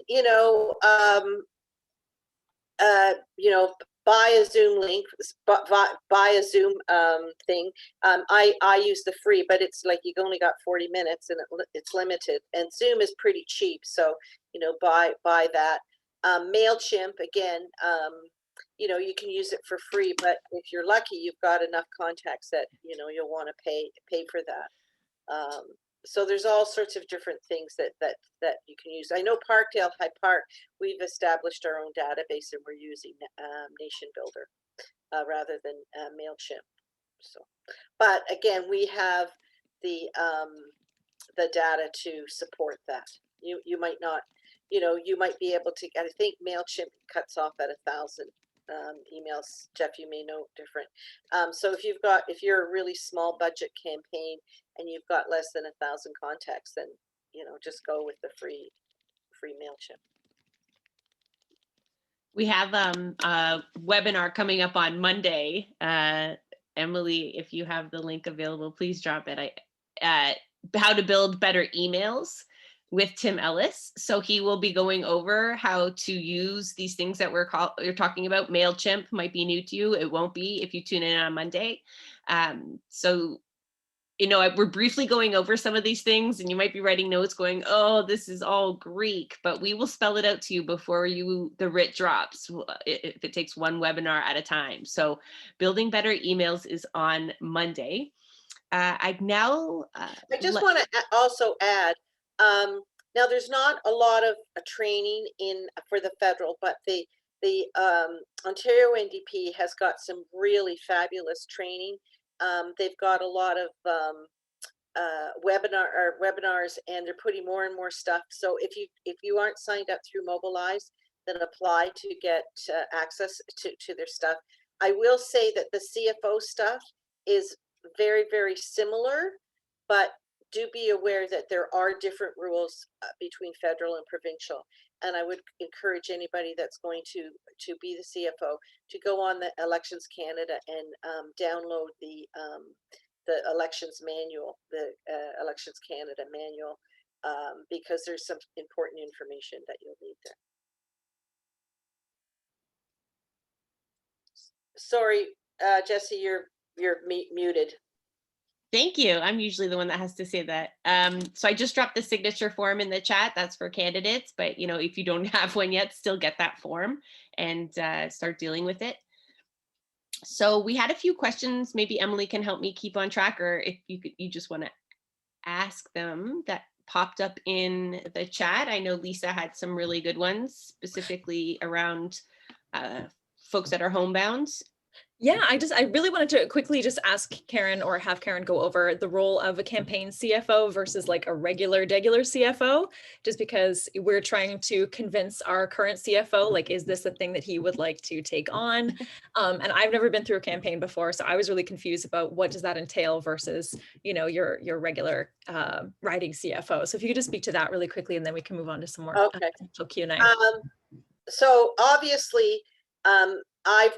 buy a Zoom link, buy a Zoom thing. I use the free, but it's like you've only got 40 minutes and it's limited. And Zoom is pretty cheap, so buy that. MailChimp, again, you can use it for free, but if you're lucky, you've got enough contacts that you'll want to pay for that. So there's all sorts of different things that you can use. I know Parkdale High Park, we've established our own database and we're using Nation Builder rather than MailChimp. So, but again, we have the data to support that. You might not, you might be able to. I think MailChimp cuts off at 1,000 emails. Jeff, you may know different. So if you're a really small budget campaign and you've got less than 1,000 contacts, then just go with the free MailChimp. we have a webinar coming up on Monday. Emily, if you have the link available, please drop it. How to build better emails with Tim Ellis. So he will be going over how to use these things that you're talking about. MailChimp might be new to you. It won't be if you tune in on Monday. So we're briefly going over some of these things, and you might be writing notes going, oh, this is all Greek, but we will spell it out to you before the writ drops, if it takes one webinar at a time. So building better emails is on Monday. I just want to also add, now there's not a lot of training for the federal, but the Ontario NDP has got some really fabulous training. They've got a lot of webinars, and they're putting more and more stuff. So if you aren't signed up through Mobilize, then apply to get access to their stuff. I will say that the CFO stuff is very, very similar, but do be aware that there are different rules between federal and provincial. And I would encourage anybody that's going to be the CFO to go on the Elections Canada and download the elections manual, the Elections Canada manual, because there's some important information that you'll need there. Sorry, Jesse, you're muted. Thank you. I'm usually the one that has to say that. So I just dropped the signature form in the chat. That's for candidates, but if you don't have one yet, still get that form and start dealing with it. So we had a few questions. Maybe Emily can help me keep on track, or if you just want to ask them that popped up in the chat. I know Lisa had some really good ones, specifically around folks that are homebound. Yeah, I really wanted to quickly just ask Karen, or have Karen go over the role of a campaign CFO versus like a regular CFO, just because we're trying to convince our current CFO, like, is this a thing that he would like to take on? And I've never been through a campaign before, so I was really confused about what does that entail versus, your regular riding CFO. So if you could just speak to that really quickly, and then we can move on to some more potential Q&A. So obviously, I've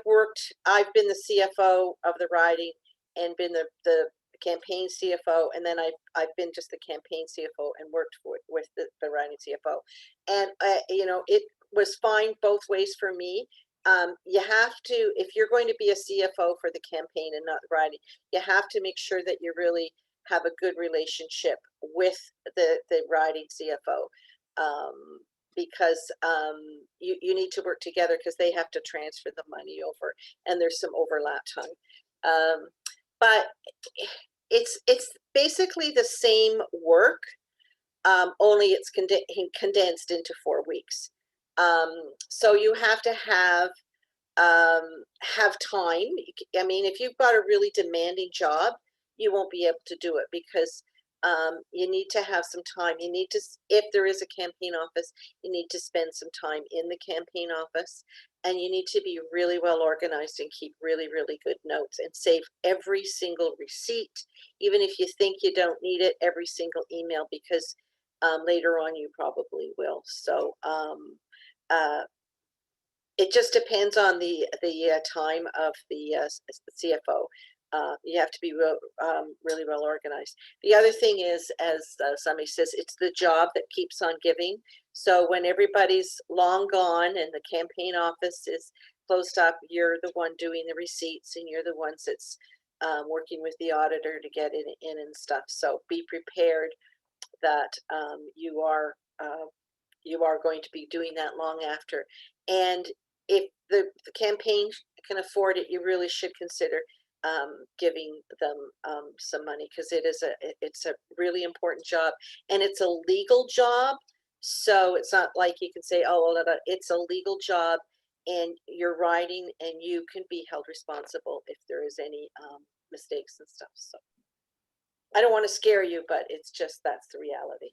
been the CFO of the riding and been the campaign CFO, and then I've been just the campaign CFO and worked with the riding CFO, and it was fine both ways for me. You have to, if you're going to be a CFO for the campaign and not the riding, you have to make sure that you really have a good relationship with the riding CFO. because you need to work together because they have to transfer the money over, and there's some overlap time. But it's basically the same work, only it's condensed into 4 weeks. So you have to have time. I mean, if you've got a really demanding job, you won't be able to do it because you need to have some time. You need to, if there is a campaign office, you need to spend some time in the campaign office, and you need to be really well organized and keep really, really good notes and save every single receipt, even if you think you don't need it, every single email, because later on you probably will. So it just depends on the time of the CFO. You have to be really well organized. The other thing is, as somebody says, it's the job that keeps on giving. So when everybody's long gone and the campaign office is closed up, you're the one doing the receipts, and you're the ones that's working with the auditor to get it in and stuff. So be prepared that you are going to be doing that long after. And if the campaign can afford it, you really should consider giving them some money, because it's a really important job, and it's a legal job. So it's not like you can say, oh, well, it's a legal job, and you're writing, and you can be held responsible if there is any mistakes and stuff. So I don't want to scare you, but it's just, that's the reality.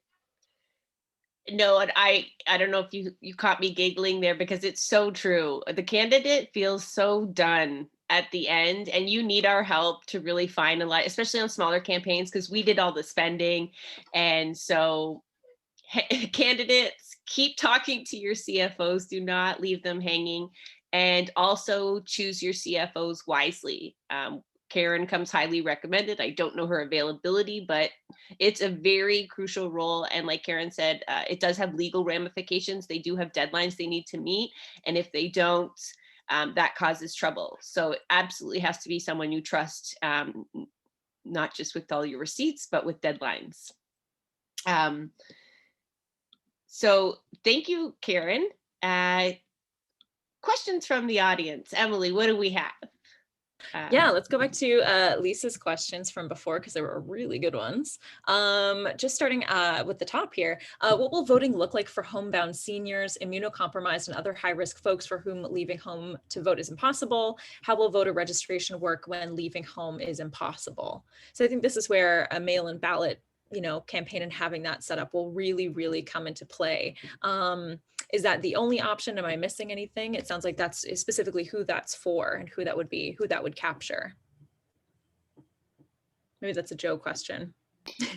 No, and I don't know if you caught me giggling there, because it's so true. The candidate feels so done at the end, and you need our help to really finalize, especially on smaller campaigns, because we did all the spending. And so candidates, keep talking to your CFOs, do not leave them hanging, and also choose your CFOs wisely. Karen comes highly recommended. I don't know her availability, but it's a very crucial role. And like Karen said, it does have legal ramifications. They do have deadlines they need to meet. And if they don't, that causes trouble. So it absolutely has to be someone you trust, not just with all your receipts, but with deadlines. So thank you, Karen. Questions from the audience. Emily, what do we have? Yeah, let's go back to Lisa's questions from before, because there were really good ones. Just starting with the top here, what will voting look like for homebound seniors, immunocompromised, and other high-risk folks for whom leaving home to vote is impossible? How will voter registration work when leaving home is impossible? So I think this is where a mail-in ballot, campaign and having that set up will really, really come into play. Is that the only option? Am I missing anything? It sounds like that's specifically who that's for and who that would be, who that would capture. Maybe that's a Joe question.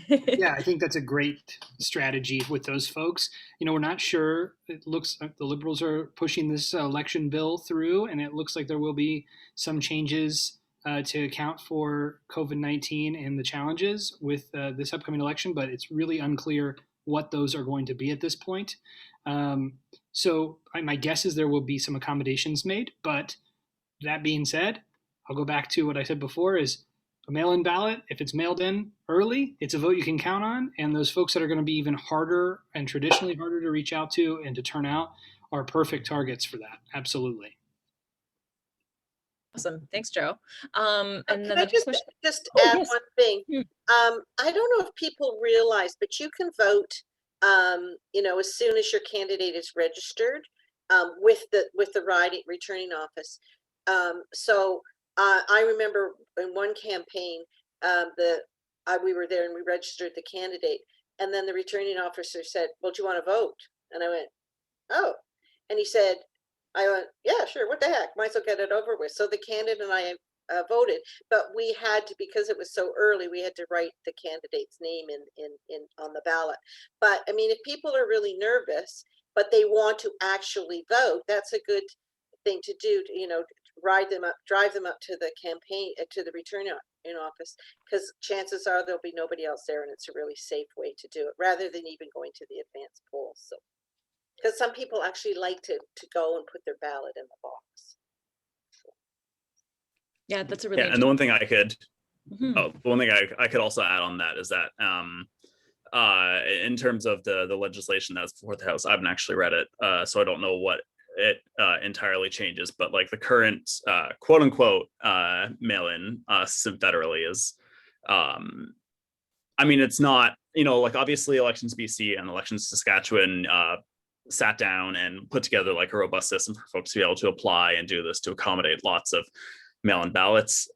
Yeah, I think that's a great strategy with those folks. We're not sure. It looks like the Liberals are pushing this election bill through, and it looks like there will be some changes to account for COVID-19 and the challenges with this upcoming election, but it's really unclear what those are going to be at this point. So my guess is there will be some accommodations made, but that being said, I'll go back to what I said before, is a mail-in ballot, if it's mailed in early, it's a vote you can count on, and those folks that are going to be even harder and traditionally harder to reach out to and to turn out are perfect targets for that. Absolutely. Awesome. Thanks, Joe. And Can then I the next just question. add Yes. one thing? I don't know if people realize, but you can vote, as soon as your candidate is registered with the returning office. So I remember in one campaign, we were there and we registered the candidate, and then the returning officer said, "Well, do you want to vote?" And I went, "Oh," and he said, I went, "Yeah, sure. What the heck? Might as well get it over with." So the candidate and I voted, but we had to, because it was so early, we had to write the candidate's name in on the ballot. But I mean, if people are really nervous, but they want to actually vote, that's a good thing to do. To, drive them up to the campaign, to the returning office, because chances are there'll be nobody else there, and it's a really safe way to do it, rather than even going to the advanced polls. So, because some people actually like to go and put their ballot in the box. Yeah, that's a really and the one thing I could Mhm. the one thing I could also add on that is that in terms of the legislation that's before the House, I haven't actually read it, so I don't know what it entirely changes. But like the current quote unquote mail-in system federally is, I mean, it's not, like obviously Elections BC and Elections Saskatchewan sat down and put together like a robust system for folks to be able to apply and do this to accommodate lots of mail-in ballots.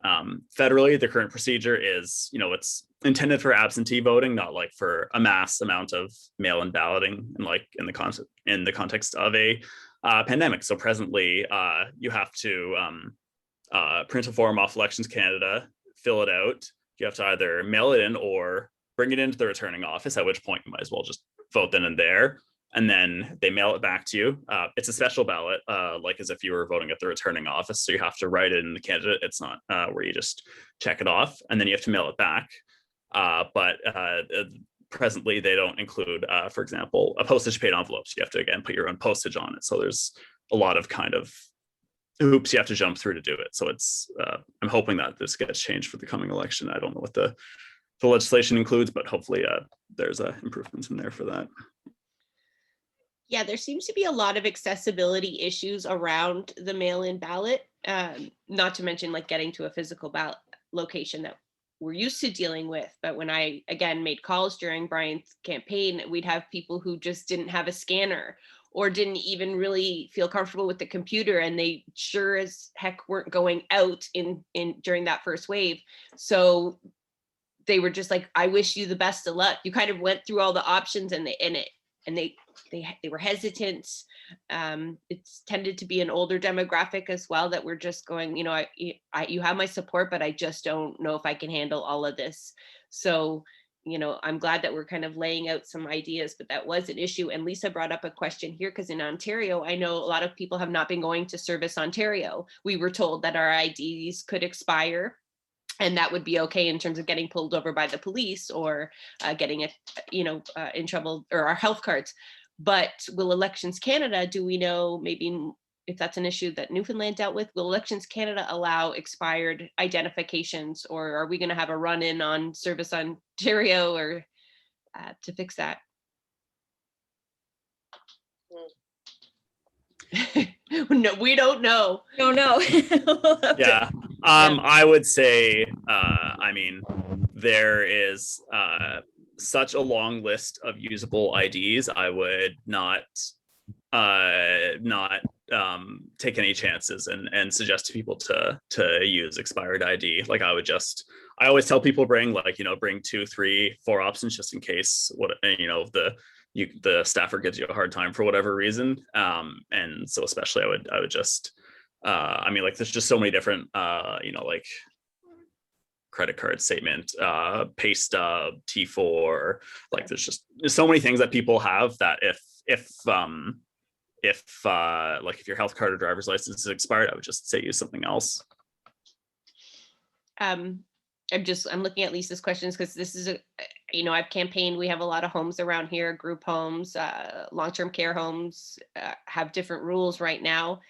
Federally, the current procedure is, it's intended for absentee voting, not like for a mass amount of mail-in balloting, and like in the context of a pandemic. So presently, you have to print a form off Elections Canada, fill it out. You have to either mail it in or bring it into the returning office, at which point you might as well just vote then and there. And then they mail it back to you. It's a special ballot, like as if you were voting at the returning office. So you have to write it in the candidate. It's not where you just check it off, and then you have to mail it back. But presently, they don't include, for example, a postage paid envelopes. You have to, again, put your own postage on it. So there's a lot of kind of hoops you have to jump through to do it. So it's, I'm hoping that this gets changed for the coming election. I don't know what the legislation includes, but hopefully there's improvements in there for that. Yeah, there seems to be a lot of accessibility issues around the mail-in ballot, not to mention like getting to a physical ballot location that we're used to dealing with. But when I, again, made calls during Brian's campaign, we'd have people who just didn't have a scanner or didn't even really feel comfortable with the computer, and they sure as heck weren't going out in during that first wave. So they were just like, I wish you the best of luck. You kind of went through all the options and they were hesitant. It's tended to be an older demographic as well that we're just going, you have my support, but I just don't know if I can handle all of this. So, I'm glad that we're kind of laying out some ideas, but that was an issue. And Lisa brought up a question here, because in Ontario, I know a lot of people have not been going to Service Ontario. We were told that our IDs could expire, and that would be okay in terms of getting pulled over by the police or getting in trouble, or our health cards. But will Elections Canada, do we know, maybe if that's an issue that Newfoundland dealt with, will Elections Canada allow expired identifications, or are we going to have a run-in on Service Ontario or to fix that? No, we don't know. No. Yeah. I would say, I mean, there is such a long list of usable IDs. I would not take any chances and suggest to people to use expired ID. Like I always tell people bring 2, 3, 4 options just in case the staffer gives you a hard time for whatever reason. And so especially I would just there's just so many different like credit card statement, pay stub, T4, like there's so many things that people have that if your health card or driver's license is expired, I would just say use something else. I'm looking at Lisa's questions, because this is I've campaigned. We have a lot of homes around here, group homes, long-term care homes, have different rules right now.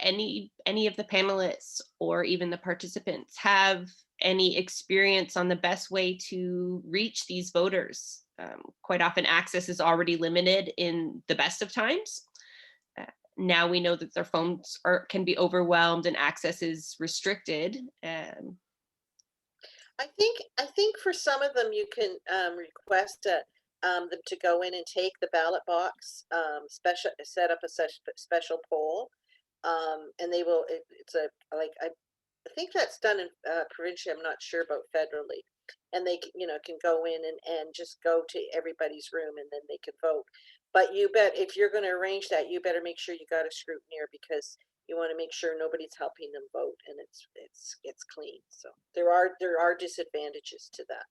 Any of the panelists or even the participants have any experience on the best way to reach these voters? Quite often access is already limited in the best of times. Now we know that their phones can be overwhelmed and access is restricted. I think for some of them you can request them to go in and take the ballot box, set up a special poll, and they will. I think that's done in provincially. I'm not sure about federally, and they can go in and just go to everybody's room, and then they can vote. But you bet if you're going to arrange that, you better make sure you got a scrutineer, because you want to make sure nobody's helping them vote and it's clean. So there are disadvantages to that.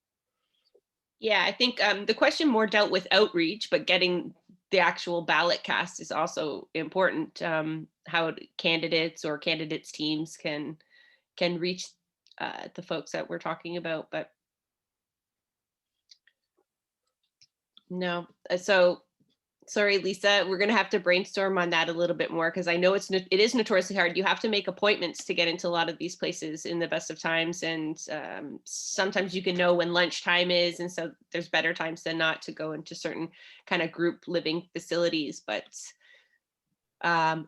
Yeah, I think the question more dealt with outreach, but getting the actual ballot cast is also important. How candidates or candidates teams can reach the folks that we're talking about, but no. So Sorry, Lisa, we're going to have to brainstorm on that a little bit more because I know it is notoriously hard. You have to make appointments to get into a lot of these places in the best of times. And sometimes you can know when lunchtime is. And so there's better times than not to go into certain kind of group living facilities. But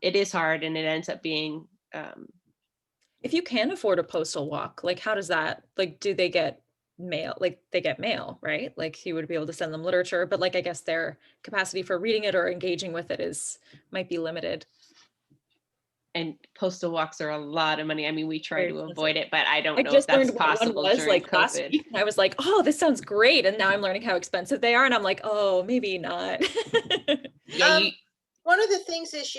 it is hard, and it ends up being. If you can afford a postal walk, like how does that, like, do they get mail? Like they get mail, right? Like you would be able to send them literature, but like I guess their capacity for reading it or engaging with it might be limited. And postal walks are a lot of money. I mean, we try Very to expensive. avoid it, but I don't I know if just that's learned what one possible was during like last COVID. week, and I was like, "Oh, this sounds great!" And now I'm learning how expensive they are, and I'm like, "Oh, maybe not." Yeah, one of the things is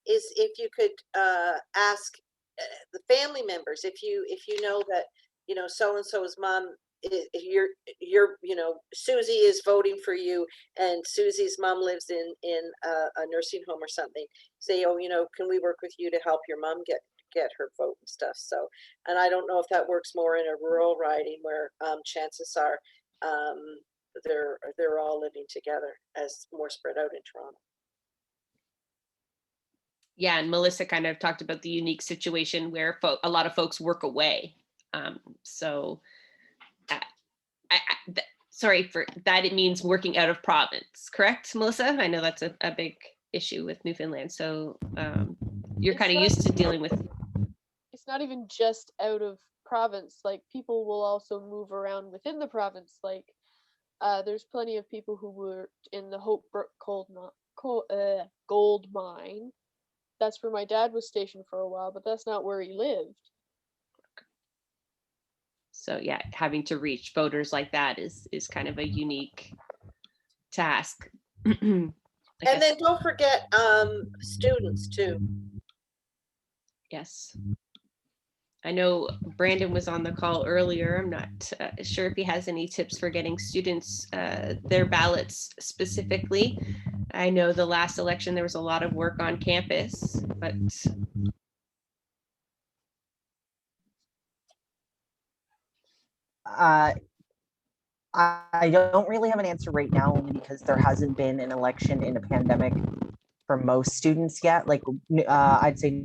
is if you could ask the family members, if you know that so and so's mom, if you're Susie is voting for you, and Susie's mom lives in a nursing home or something, say, oh, can we work with you to help your mom get her vote and stuff. So, and I don't know if that works more in a rural riding where chances are they're all living together as more spread out in Toronto. Yeah, and Melissa kind of talked about the unique situation where a lot of folks work away. So, sorry for that. It means working out of province, correct, Melissa? I know that's a big issue with Newfoundland. So you're kind of used to dealing with. It's not even just out of province. Like people will also move around within the province. Like there's plenty of people who worked in the Hope Brook gold mine. That's where my dad was stationed for a while, but that's not where he lived. So yeah, having to reach voters like that is kind of a unique task. And then don't forget students too. Yes. I know Brandon was on the call earlier. I'm not sure if he has any tips for getting students their ballots specifically. I know the last election there was a lot of work on campus, but I don't really have an answer right now, only because there hasn't been an election in a pandemic for most students yet. Like I'd say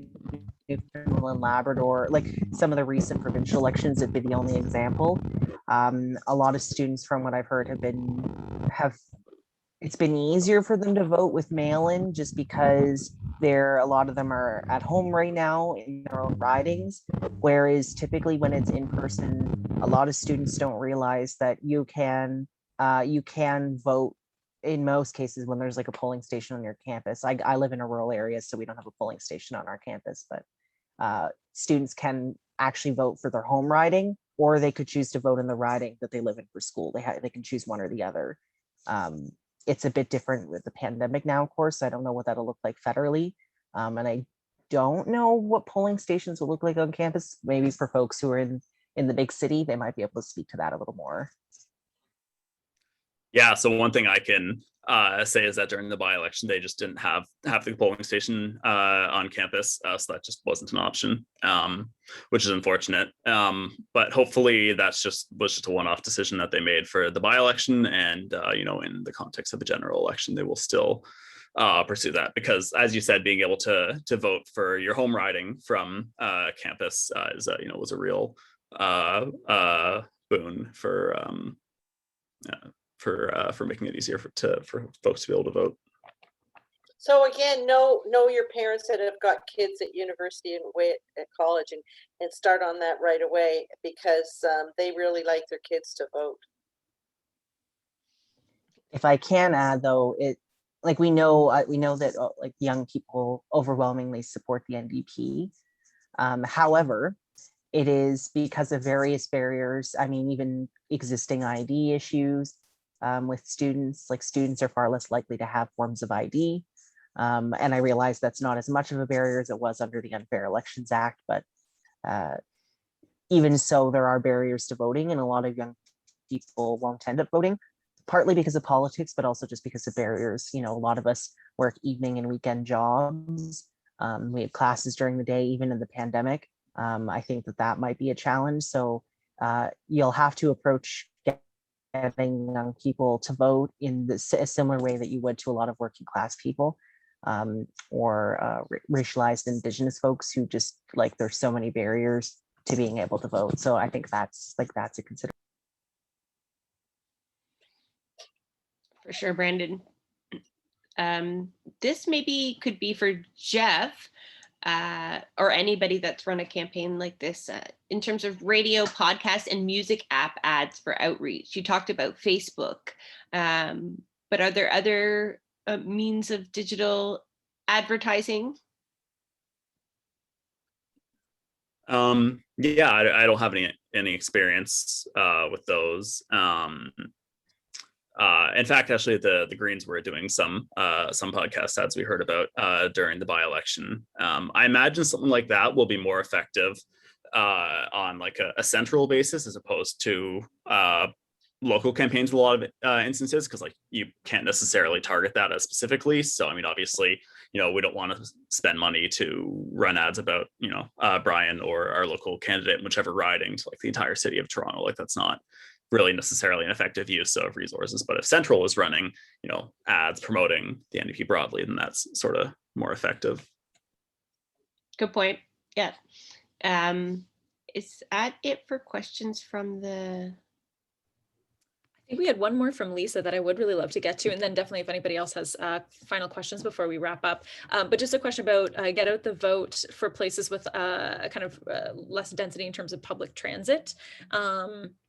Newfoundland, Labrador, like some of the recent provincial elections would be the only example. A lot of students, from what I've heard, it's been easier for them to vote with mail-in, just because a lot of them are at home right now in their own ridings, whereas typically when it's in person, a lot of students don't realize that you can vote in most cases when there's like a polling station on your campus. I live in a rural area, so we don't have a polling station on our campus, but students can actually vote for their home riding, or they could choose to vote in the riding that they live in for school. They can choose one or the other. It's a bit different with the pandemic now, of course. I don't know what that'll look like federally. And I don't know what polling stations will look like on campus. Maybe for folks who are in the big city, they might be able to speak to that a little more. Yeah, so one thing I can say is that during the by-election, they just didn't have the polling station on campus, so that just wasn't an option, which is unfortunate. But hopefully was just a one-off decision that they made for the by-election, and in the context of a general election, they will still pursue that, because, as you said, being able to vote for your home riding from campus was a real boon for making it easier for folks to be able to vote. So again, know your parents that have got kids at university and away at college, and start on that right away, because they really like their kids to vote. If I can add, though, we know that like young people overwhelmingly support the NDP. However, it is because of various barriers. I mean, even existing ID issues with students. Like, students are far less likely to have forms of ID. And I realize that's not as much of a barrier as it was under the Unfair Elections Act, but even so, there are barriers to voting, and a lot of young people won't end up voting, partly because of politics, but also just because of barriers. A lot of us work evening and weekend jobs. We have classes during the day, even in the pandemic. I think that might be a challenge. So you'll have to approach getting young people to vote in a similar way that you would to a lot of working class people, or racialized indigenous folks who just like there's so many barriers to being able to vote. So I think that's a consideration. For sure, Brandon. This maybe could be for Jeff, or anybody that's run a campaign like this, in terms of radio, podcast, and music app ads for outreach. You talked about Facebook, but are there other means of digital advertising? Yeah, I don't have any experience with those. In fact, actually, the Greens were doing some podcast ads we heard about during the by-election. I imagine something like that will be more effective on like a central basis as opposed to local campaigns in a lot of instances, because like you can't necessarily target that as specifically. So I mean, obviously, we don't want to spend money to run ads about Brian or our local candidate in whichever riding to like the entire city of Toronto. Like that's not really necessarily an effective use of resources. But if Central was running, ads promoting the NDP broadly, then that's sort of more effective. Good point. Yeah. Is that it for questions from the... I think we had one more from Lisa that I would really love to get to, and then definitely if anybody else has final questions before we wrap up. But just a question about get out the vote for places with a kind of less density in terms of public transit.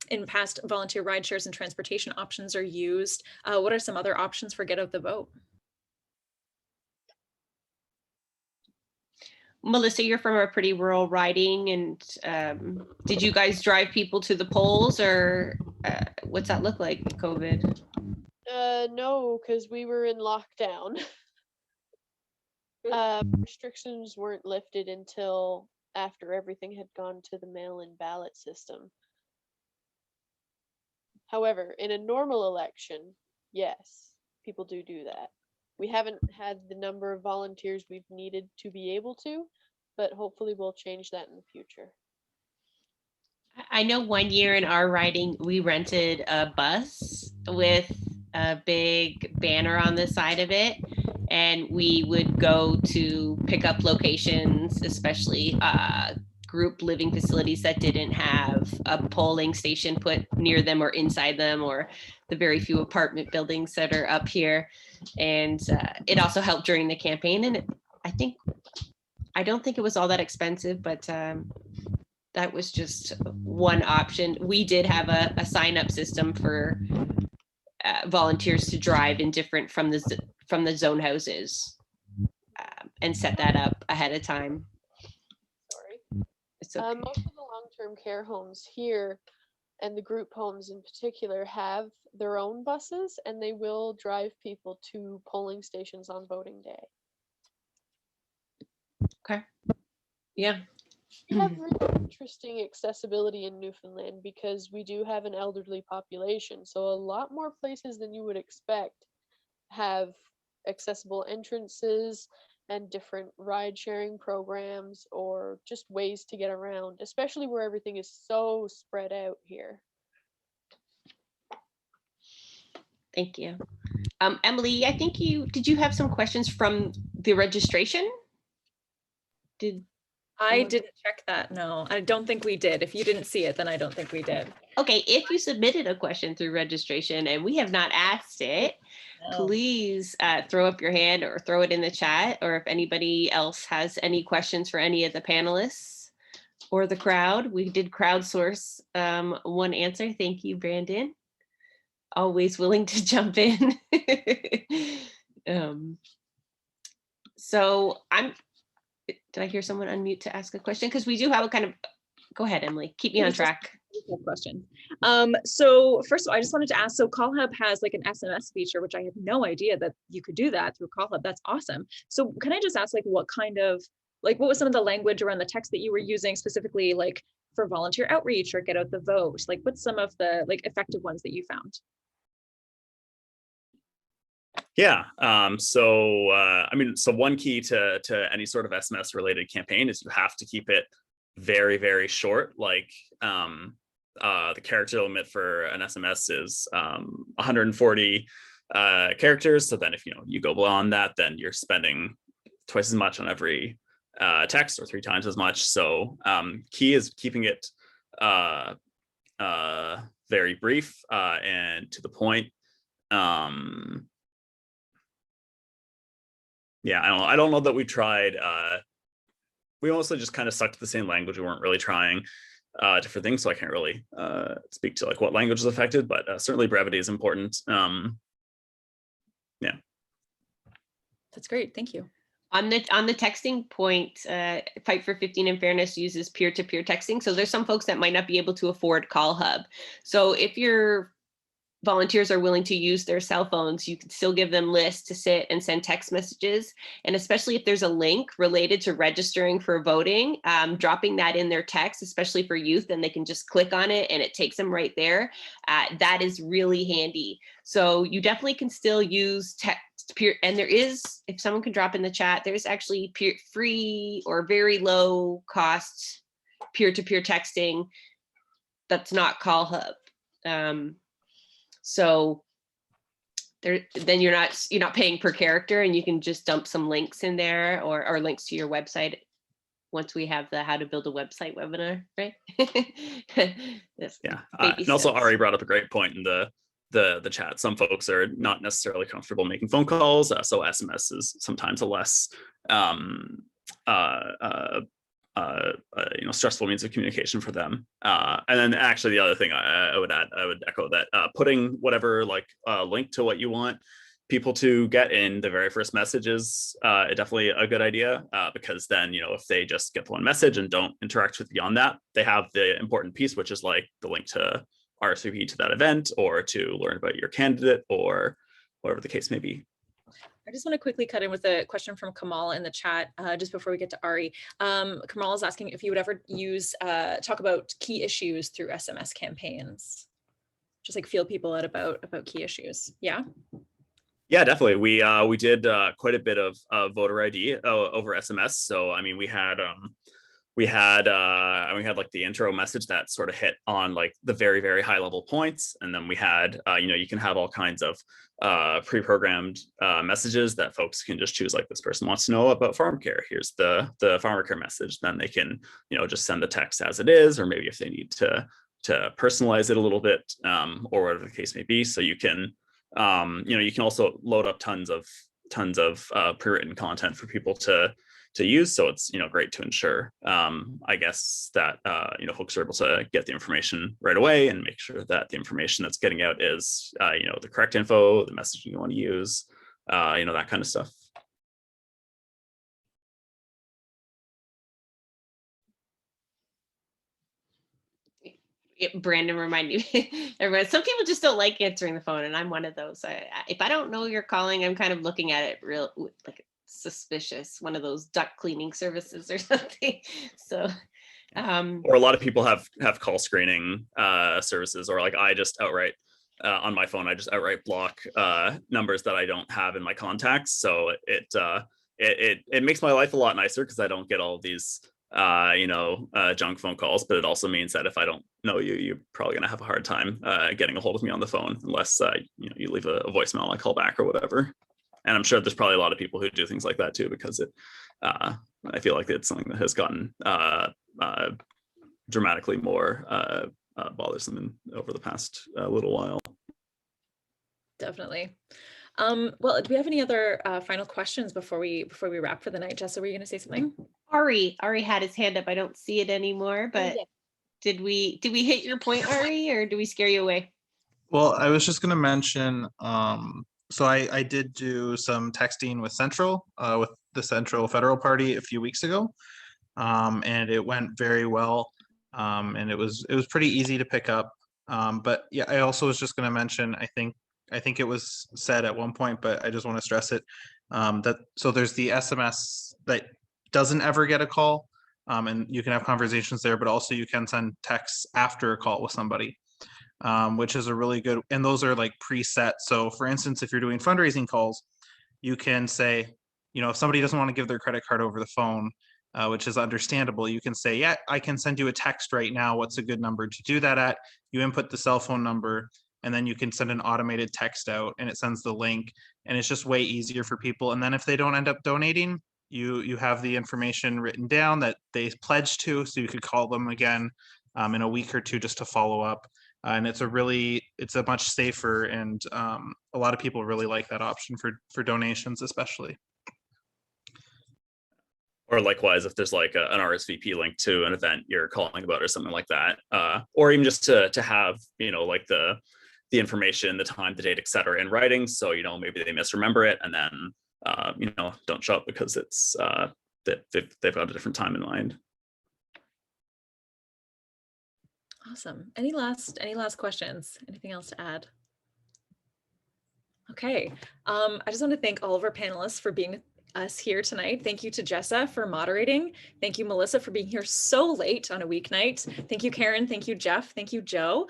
In past, volunteer ride shares and transportation options are used. What are some other options for get out the vote? Melissa, you're from a pretty rural riding, and did you guys drive people to the polls, or what's that look like with COVID? No, because we were in lockdown. Restrictions weren't lifted until after everything had gone to the mail-in ballot system. However, in a normal election, yes, people do that. We haven't had the number of volunteers we've needed to be able to, but hopefully we'll change that in the future. I know one year in our riding, we rented a bus with a big banner on the side of it, and we would go to pick up locations, especially group living facilities that didn't have a polling station put near them or inside them, or the very few apartment buildings that are up here. And it also helped during the campaign. And I don't think it was all that expensive, but that was just one option. We did have a sign up system for volunteers to drive in different from the zone houses, and set that up ahead of time. Sorry. It's okay. Most of the long-term care homes here, and the group homes in particular, have their own buses, and they will drive people to polling stations on voting day. Okay. Yeah. We have really interesting accessibility in Newfoundland because we do have an elderly population. So a lot more places than you would expect have accessible entrances and different ride sharing programs, or just ways to get around, especially where everything is so spread out here. Thank you. Emily, I think did you have some questions from the registration? I didn't check that. No, I don't think we did. If you didn't see it, then I don't think we did. Okay, if you submitted a question through registration and we have not asked it, please throw up your hand or throw it in the chat, or if anybody else has any questions for any of the panelists or the crowd. We did crowdsource one answer. Thank you, Brandon. Always willing to jump in. So did I hear someone unmute to ask a question? Because we do have a kind of, go ahead, Emily, keep me on track. Question. So first of all, I just wanted to ask, so Call Hub has like an SMS feature, which I had no idea that you could do that through Call Hub. That's awesome. So can I just ask, like, what was some of the language around the text that you were using specifically, like for volunteer outreach or get out the vote? Like what's some of the like effective ones that you found? Yeah. So one key to any sort of SMS related campaign is you have to keep it very, very short. Like the character limit for an SMS is 140 characters. So then if you go beyond that, then you're spending twice as much on every text, or 3 times as much. So key is keeping it very brief and to the point. Yeah, I don't know that we tried. We mostly just kind of stuck to the same language. We weren't really trying different things, so I can't really speak to like what language is affected, but certainly brevity is important. Yeah, that's great. Thank you. On the texting point, Fight for 15 and Fairness uses peer-to-peer texting. So there's some folks that might not be able to afford Call Hub. So if your volunteers are willing to use their cell phones, you can still give them lists to sit and send text messages. And especially if there's a link related to registering for voting, dropping that in their text, especially for youth, and they can just click on it and it takes them right there. That is really handy. So you definitely can still use text peer, and there is, if someone can drop in the chat, there's actually free or very low cost peer-to-peer texting that's not Call Hub. So then you're not paying per character, and you can just dump some links in there, or links to your website once we have the how to build a website webinar, right? Yeah, and also Ari brought up a great point in the chat. Some folks are not necessarily comfortable making phone calls, so SMS is sometimes a less stressful means of communication for them. And then actually the other thing I would echo that putting whatever link to what you want people to get in the very first message is definitely a good idea, because then if they just get the one message and don't interact with beyond that, they have the important piece, which is like the link to RSVP to that event, or to learn about your candidate, or whatever the case may be. I just want to quickly cut in with a question from Kamal in the chat just before we get to Ari. Kamal is asking if you would ever talk about key issues through SMS campaigns, just like feel people out about key issues. Yeah. Yeah, definitely. We did quite a bit of voter ID over SMS. So I mean, we had like the intro message that sort of hit on like the very, very high level points. And then we had, you can have all kinds of pre-programmed messages that folks can just choose, like this person wants to know about farm care. Here's the farmer care message. Then they can, just send the text as it is, or maybe if they need to personalize it a little bit, or whatever the case may be. So you can, you can also load up tons of pre-written content for people to use. So it's, great to ensure, I guess, that, folks are able to get the information right away, and make sure that the information that's getting out is, the correct info, the messaging you want to use, that kind of stuff. Brandon reminded me, everyone, some people just don't like answering the phone, and I'm one of those. If I don't know you're calling, I'm kind of looking at it real like suspicious, one of those duct cleaning services or something. So or a lot of people have call screening services, or like I just outright on my phone, I just outright block numbers that I don't have in my contacts. So it makes my life a lot nicer, because I don't get all of these junk phone calls. But it also means that if I don't know you, you're probably gonna have a hard time getting a hold of me on the phone, unless you leave a voicemail, I call back or whatever. And I'm sure there's probably a lot of people who do things like that too, because I feel like it's something that has gotten dramatically more bothersome over the past little while. Definitely. Well, do we have any other final questions before we wrap for the night? Jessa, were you going to say something? Ari had his hand up. I don't see it anymore, but yeah. Did we hit your point, Ari, or do we scare you away? Well, I was just going to mention, so I did do some texting with with the Central Federal Party a few weeks ago, and it went very well, and it was pretty easy to pick up. But yeah, I also was just going to mention, I think it was said at one point, but I just want to stress it, that so there's the SMS that doesn't ever get a call, and you can have conversations there, but also you can send texts after a call with somebody. Which is a really good, and those are like preset. So for instance, if you're doing fundraising calls, you can say, if somebody doesn't want to give their credit card over the phone, which is understandable. You can say, yeah, I can send you a text right now. What's a good number to do that at? You input the cell phone number, and then you can send an automated text out, and it sends the link, and it's just way easier for people. And then if they don't end up donating, you have the information written down that they pledged to, so you could call them again in a week or two just to follow up. And it's a much safer, and a lot of people really like that option for donations, especially. Or likewise, if there's like an RSVP link to an event you're calling about or something like that, or even just to have, like the information, the time, the date, et cetera, in writing. So, maybe they misremember it and then, don't show up because it's that they've got a different time in mind. Awesome. Any last questions? Anything else to add? Okay. I just want to thank all of our panelists for being us here tonight. Thank you to Jessa for moderating. Thank you, Melissa, for being here so late on a weeknight. Thank you, Karen. Thank you, Jeff. Thank you, Joe.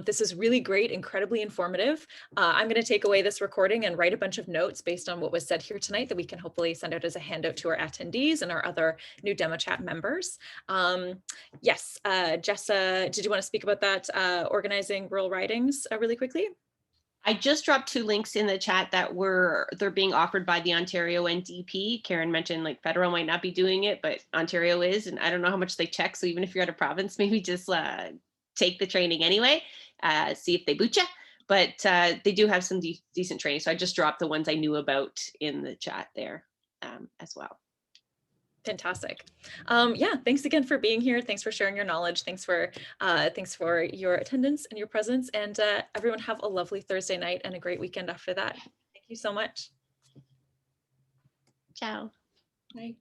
This is really great, incredibly informative. I'm going to take away this recording and write a bunch of notes based on what was said here tonight that we can hopefully send out as a handout to our attendees and our other new demo chat members. Yes, Jessa, did you want to speak about that organizing rural ridings really quickly? I just dropped 2 links in the chat that they're being offered by the Ontario NDP. Karen mentioned like federal might not be doing it, but Ontario is, and I don't know how much they check. So even if you're out of province, maybe just take the training anyway, see if they boot you. But they do have some decent training. So I just dropped the ones I knew about in the chat there as well. Fantastic. Yeah, thanks again for being here. Thanks for sharing your knowledge. Thanks for your attendance and your presence. And everyone have a lovely Thursday night and a great weekend after that. Thank you so much. Ciao. Bye.